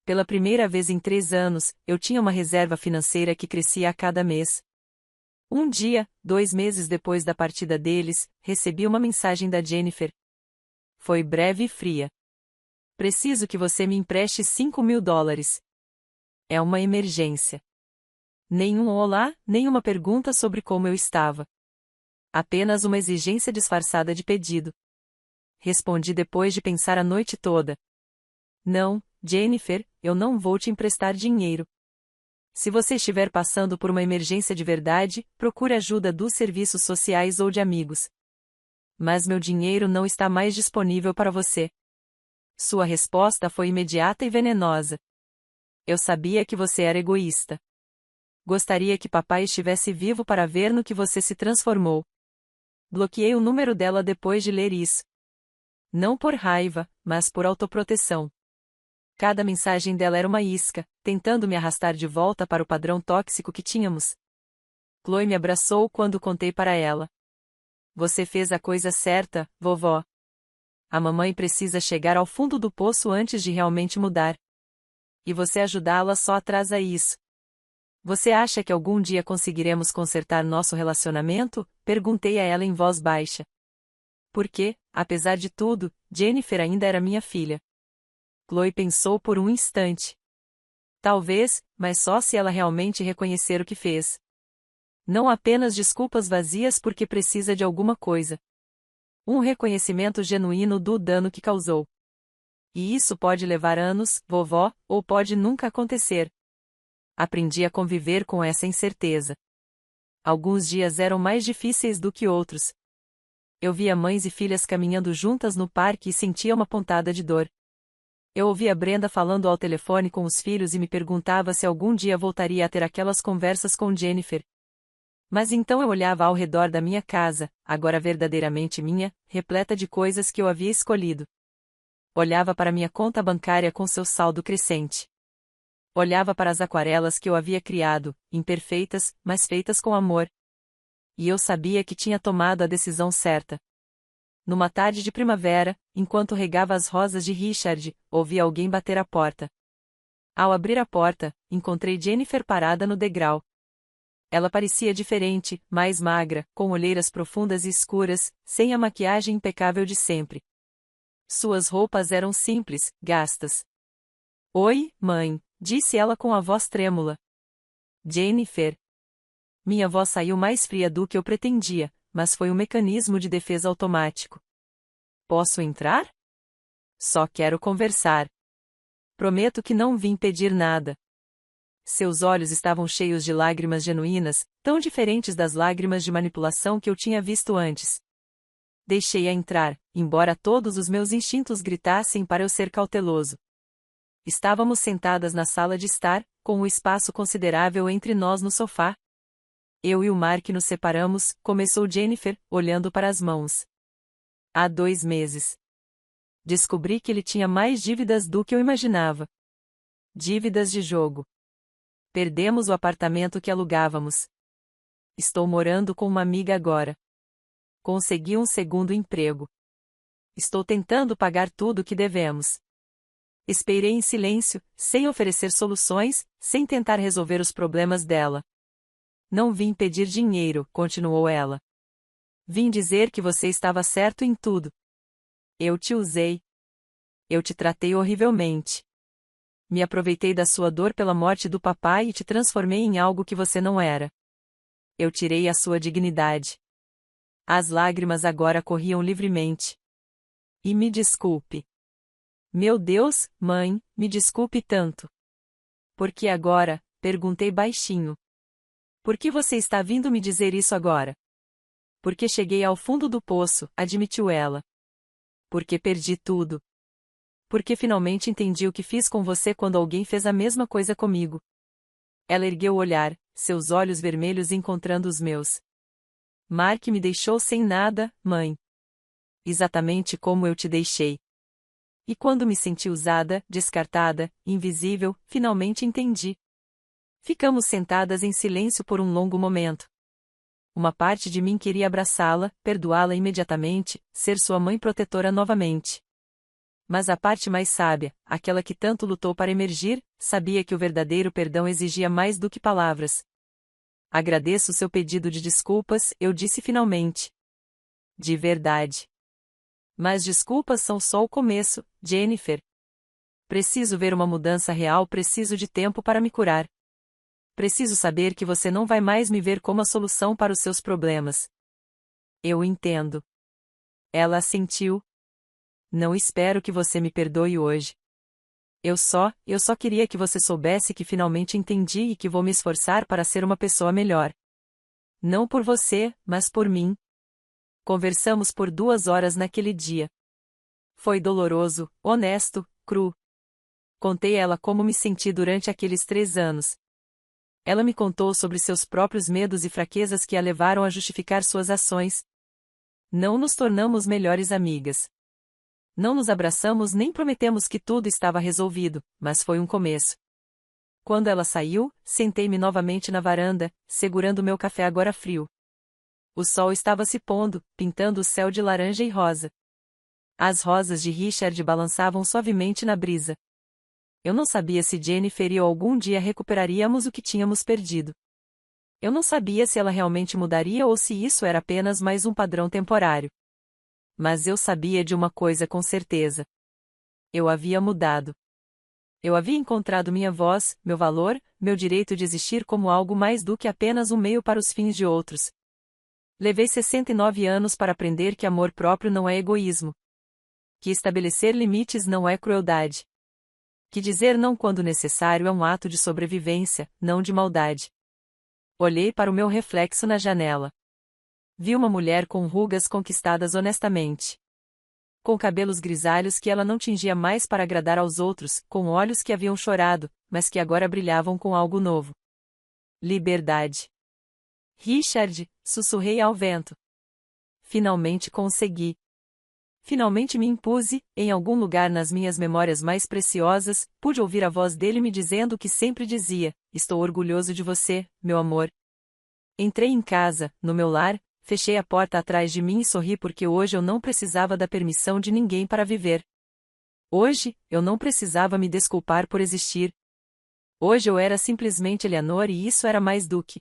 Pela primeira vez em 3 anos, eu tinha uma reserva financeira que crescia a cada mês. Um dia, 2 meses depois da partida deles, recebi uma mensagem da Jennifer. Foi breve e fria. Preciso que você me empreste $5.000. É uma emergência. Nenhum olá, nenhuma pergunta sobre como eu estava. Apenas uma exigência disfarçada de pedido. Respondi depois de pensar a noite toda. Não, Jennifer, eu não vou te emprestar dinheiro. Se você estiver passando por uma emergência de verdade, procure ajuda dos serviços sociais ou de amigos. Mas meu dinheiro não está mais disponível para você. Sua resposta foi imediata e venenosa. Eu sabia que você era egoísta. Gostaria que papai estivesse vivo para ver no que você se transformou. Bloqueei o número dela depois de ler isso. Não por raiva, mas por autoproteção. Cada mensagem dela era uma isca, tentando me arrastar de volta para o padrão tóxico que tínhamos. Chloe me abraçou quando contei para ela. Você fez a coisa certa, vovó. A mamãe precisa chegar ao fundo do poço antes de realmente mudar. E você ajudá-la só atrasa isso. Você acha que algum dia conseguiremos consertar nosso relacionamento? Perguntei a ela em voz baixa. Porque, apesar de tudo, Jennifer ainda era minha filha. Chloe pensou por um instante. Talvez, mas só se ela realmente reconhecer o que fez. Não apenas desculpas vazias porque precisa de alguma coisa. Um reconhecimento genuíno do dano que causou. E isso pode levar anos, vovó, ou pode nunca acontecer. Aprendi a conviver com essa incerteza. Alguns dias eram mais difíceis do que outros. Eu via mães e filhas caminhando juntas no parque e sentia uma pontada de dor. Eu ouvia Brenda falando ao telefone com os filhos e me perguntava se algum dia voltaria a ter aquelas conversas com Jennifer. Mas então eu olhava ao redor da minha casa, agora verdadeiramente minha, repleta de coisas que eu havia escolhido. Olhava para minha conta bancária com seu saldo crescente. Olhava para as aquarelas que eu havia criado, imperfeitas, mas feitas com amor. E eu sabia que tinha tomado a decisão certa. Numa tarde de primavera, enquanto regava as rosas de Richard, ouvi alguém bater à porta. Ao abrir a porta, encontrei Jennifer parada no degrau. Ela parecia diferente, mais magra, com olheiras profundas e escuras, sem a maquiagem impecável de sempre. Suas roupas eram simples, gastas. Oi, mãe, disse ela com a voz trêmula. Jennifer. Minha voz saiu mais fria do que eu pretendia, mas foi um mecanismo de defesa automático. Posso entrar? Só quero conversar. Prometo que não vim pedir nada. Seus olhos estavam cheios de lágrimas genuínas, tão diferentes das lágrimas de manipulação que eu tinha visto antes. Deixei-a entrar, embora todos os meus instintos gritassem para eu ser cauteloso. Estávamos sentadas na sala de estar, com um espaço considerável entre nós no sofá. Eu e o Mark nos separamos, começou Jennifer, olhando para as mãos. Há 2 meses. Descobri que ele tinha mais dívidas do que eu imaginava. Dívidas de jogo. Perdemos o apartamento que alugávamos. Estou morando com uma amiga agora. Consegui um segundo emprego. Estou tentando pagar tudo o que devemos. Esperei em silêncio, sem oferecer soluções, sem tentar resolver os problemas dela. Não vim pedir dinheiro, continuou ela. Vim dizer que você estava certo em tudo. Eu te usei. Eu te tratei horrivelmente. Me aproveitei da sua dor pela morte do papai e te transformei em algo que você não era. Eu tirei a sua dignidade. As lágrimas agora corriam livremente. E me desculpe. Meu Deus, mãe, me desculpe tanto. Por que agora? Perguntei baixinho. Por que você está vindo me dizer isso agora? Porque cheguei ao fundo do poço, admitiu ela. Porque perdi tudo. Porque finalmente entendi o que fiz com você quando alguém fez a mesma coisa comigo. Ela ergueu o olhar, seus olhos vermelhos encontrando os meus. Mark me deixou sem nada, mãe. Exatamente como eu te deixei. E quando me senti usada, descartada, invisível, finalmente entendi. Ficamos sentadas em silêncio por um longo momento. Uma parte de mim queria abraçá-la, perdoá-la imediatamente, ser sua mãe protetora novamente. Mas a parte mais sábia, aquela que tanto lutou para emergir, sabia que o verdadeiro perdão exigia mais do que palavras. Agradeço seu pedido de desculpas, eu disse finalmente. De verdade. Mas desculpas são só o começo, Jennifer. Preciso ver uma mudança real, preciso de tempo para me curar. Preciso saber que você não vai mais me ver como a solução para os seus problemas. Eu entendo. Ela assentiu. Não espero que você me perdoe hoje. Eu só queria que você soubesse que finalmente entendi e que vou me esforçar para ser uma pessoa melhor. Não por você, mas por mim. Conversamos por 2 horas naquele dia. Foi doloroso, honesto, cru. Contei a ela como me senti durante aqueles 3 anos. Ela me contou sobre seus próprios medos e fraquezas que a levaram a justificar suas ações. Não nos tornamos melhores amigas. Não nos abraçamos nem prometemos que tudo estava resolvido, mas foi um começo. Quando ela saiu, sentei-me novamente na varanda, segurando meu café agora frio. O sol estava se pondo, pintando o céu de laranja e rosa. As rosas de Richard balançavam suavemente na brisa. Eu não sabia se Jennifer e eu algum dia recuperaríamos o que tínhamos perdido. Eu não sabia se ela realmente mudaria ou se isso era apenas mais um padrão temporário. Mas eu sabia de uma coisa com certeza. Eu havia mudado. Eu havia encontrado minha voz, meu valor, meu direito de existir como algo mais do que apenas um meio para os fins de outros. Levei 69 anos para aprender que amor próprio não é egoísmo. Que estabelecer limites não é crueldade. Que dizer não quando necessário é um ato de sobrevivência, não de maldade. Olhei para o meu reflexo na janela. Vi uma mulher com rugas conquistadas honestamente. Com cabelos grisalhos que ela não tingia mais para agradar aos outros, com olhos que haviam chorado, mas que agora brilhavam com algo novo. Liberdade. Richard, sussurrei ao vento. Finalmente consegui. Finalmente me impuse, em algum lugar nas minhas memórias mais preciosas, pude ouvir a voz dele me dizendo o que sempre dizia: estou orgulhoso de você, meu amor. Entrei em casa, no meu lar, fechei a porta atrás de mim e sorri porque hoje eu não precisava da permissão de ninguém para viver. Hoje, eu não precisava me desculpar por existir. Hoje eu era simplesmente Eleanor e isso era mais do que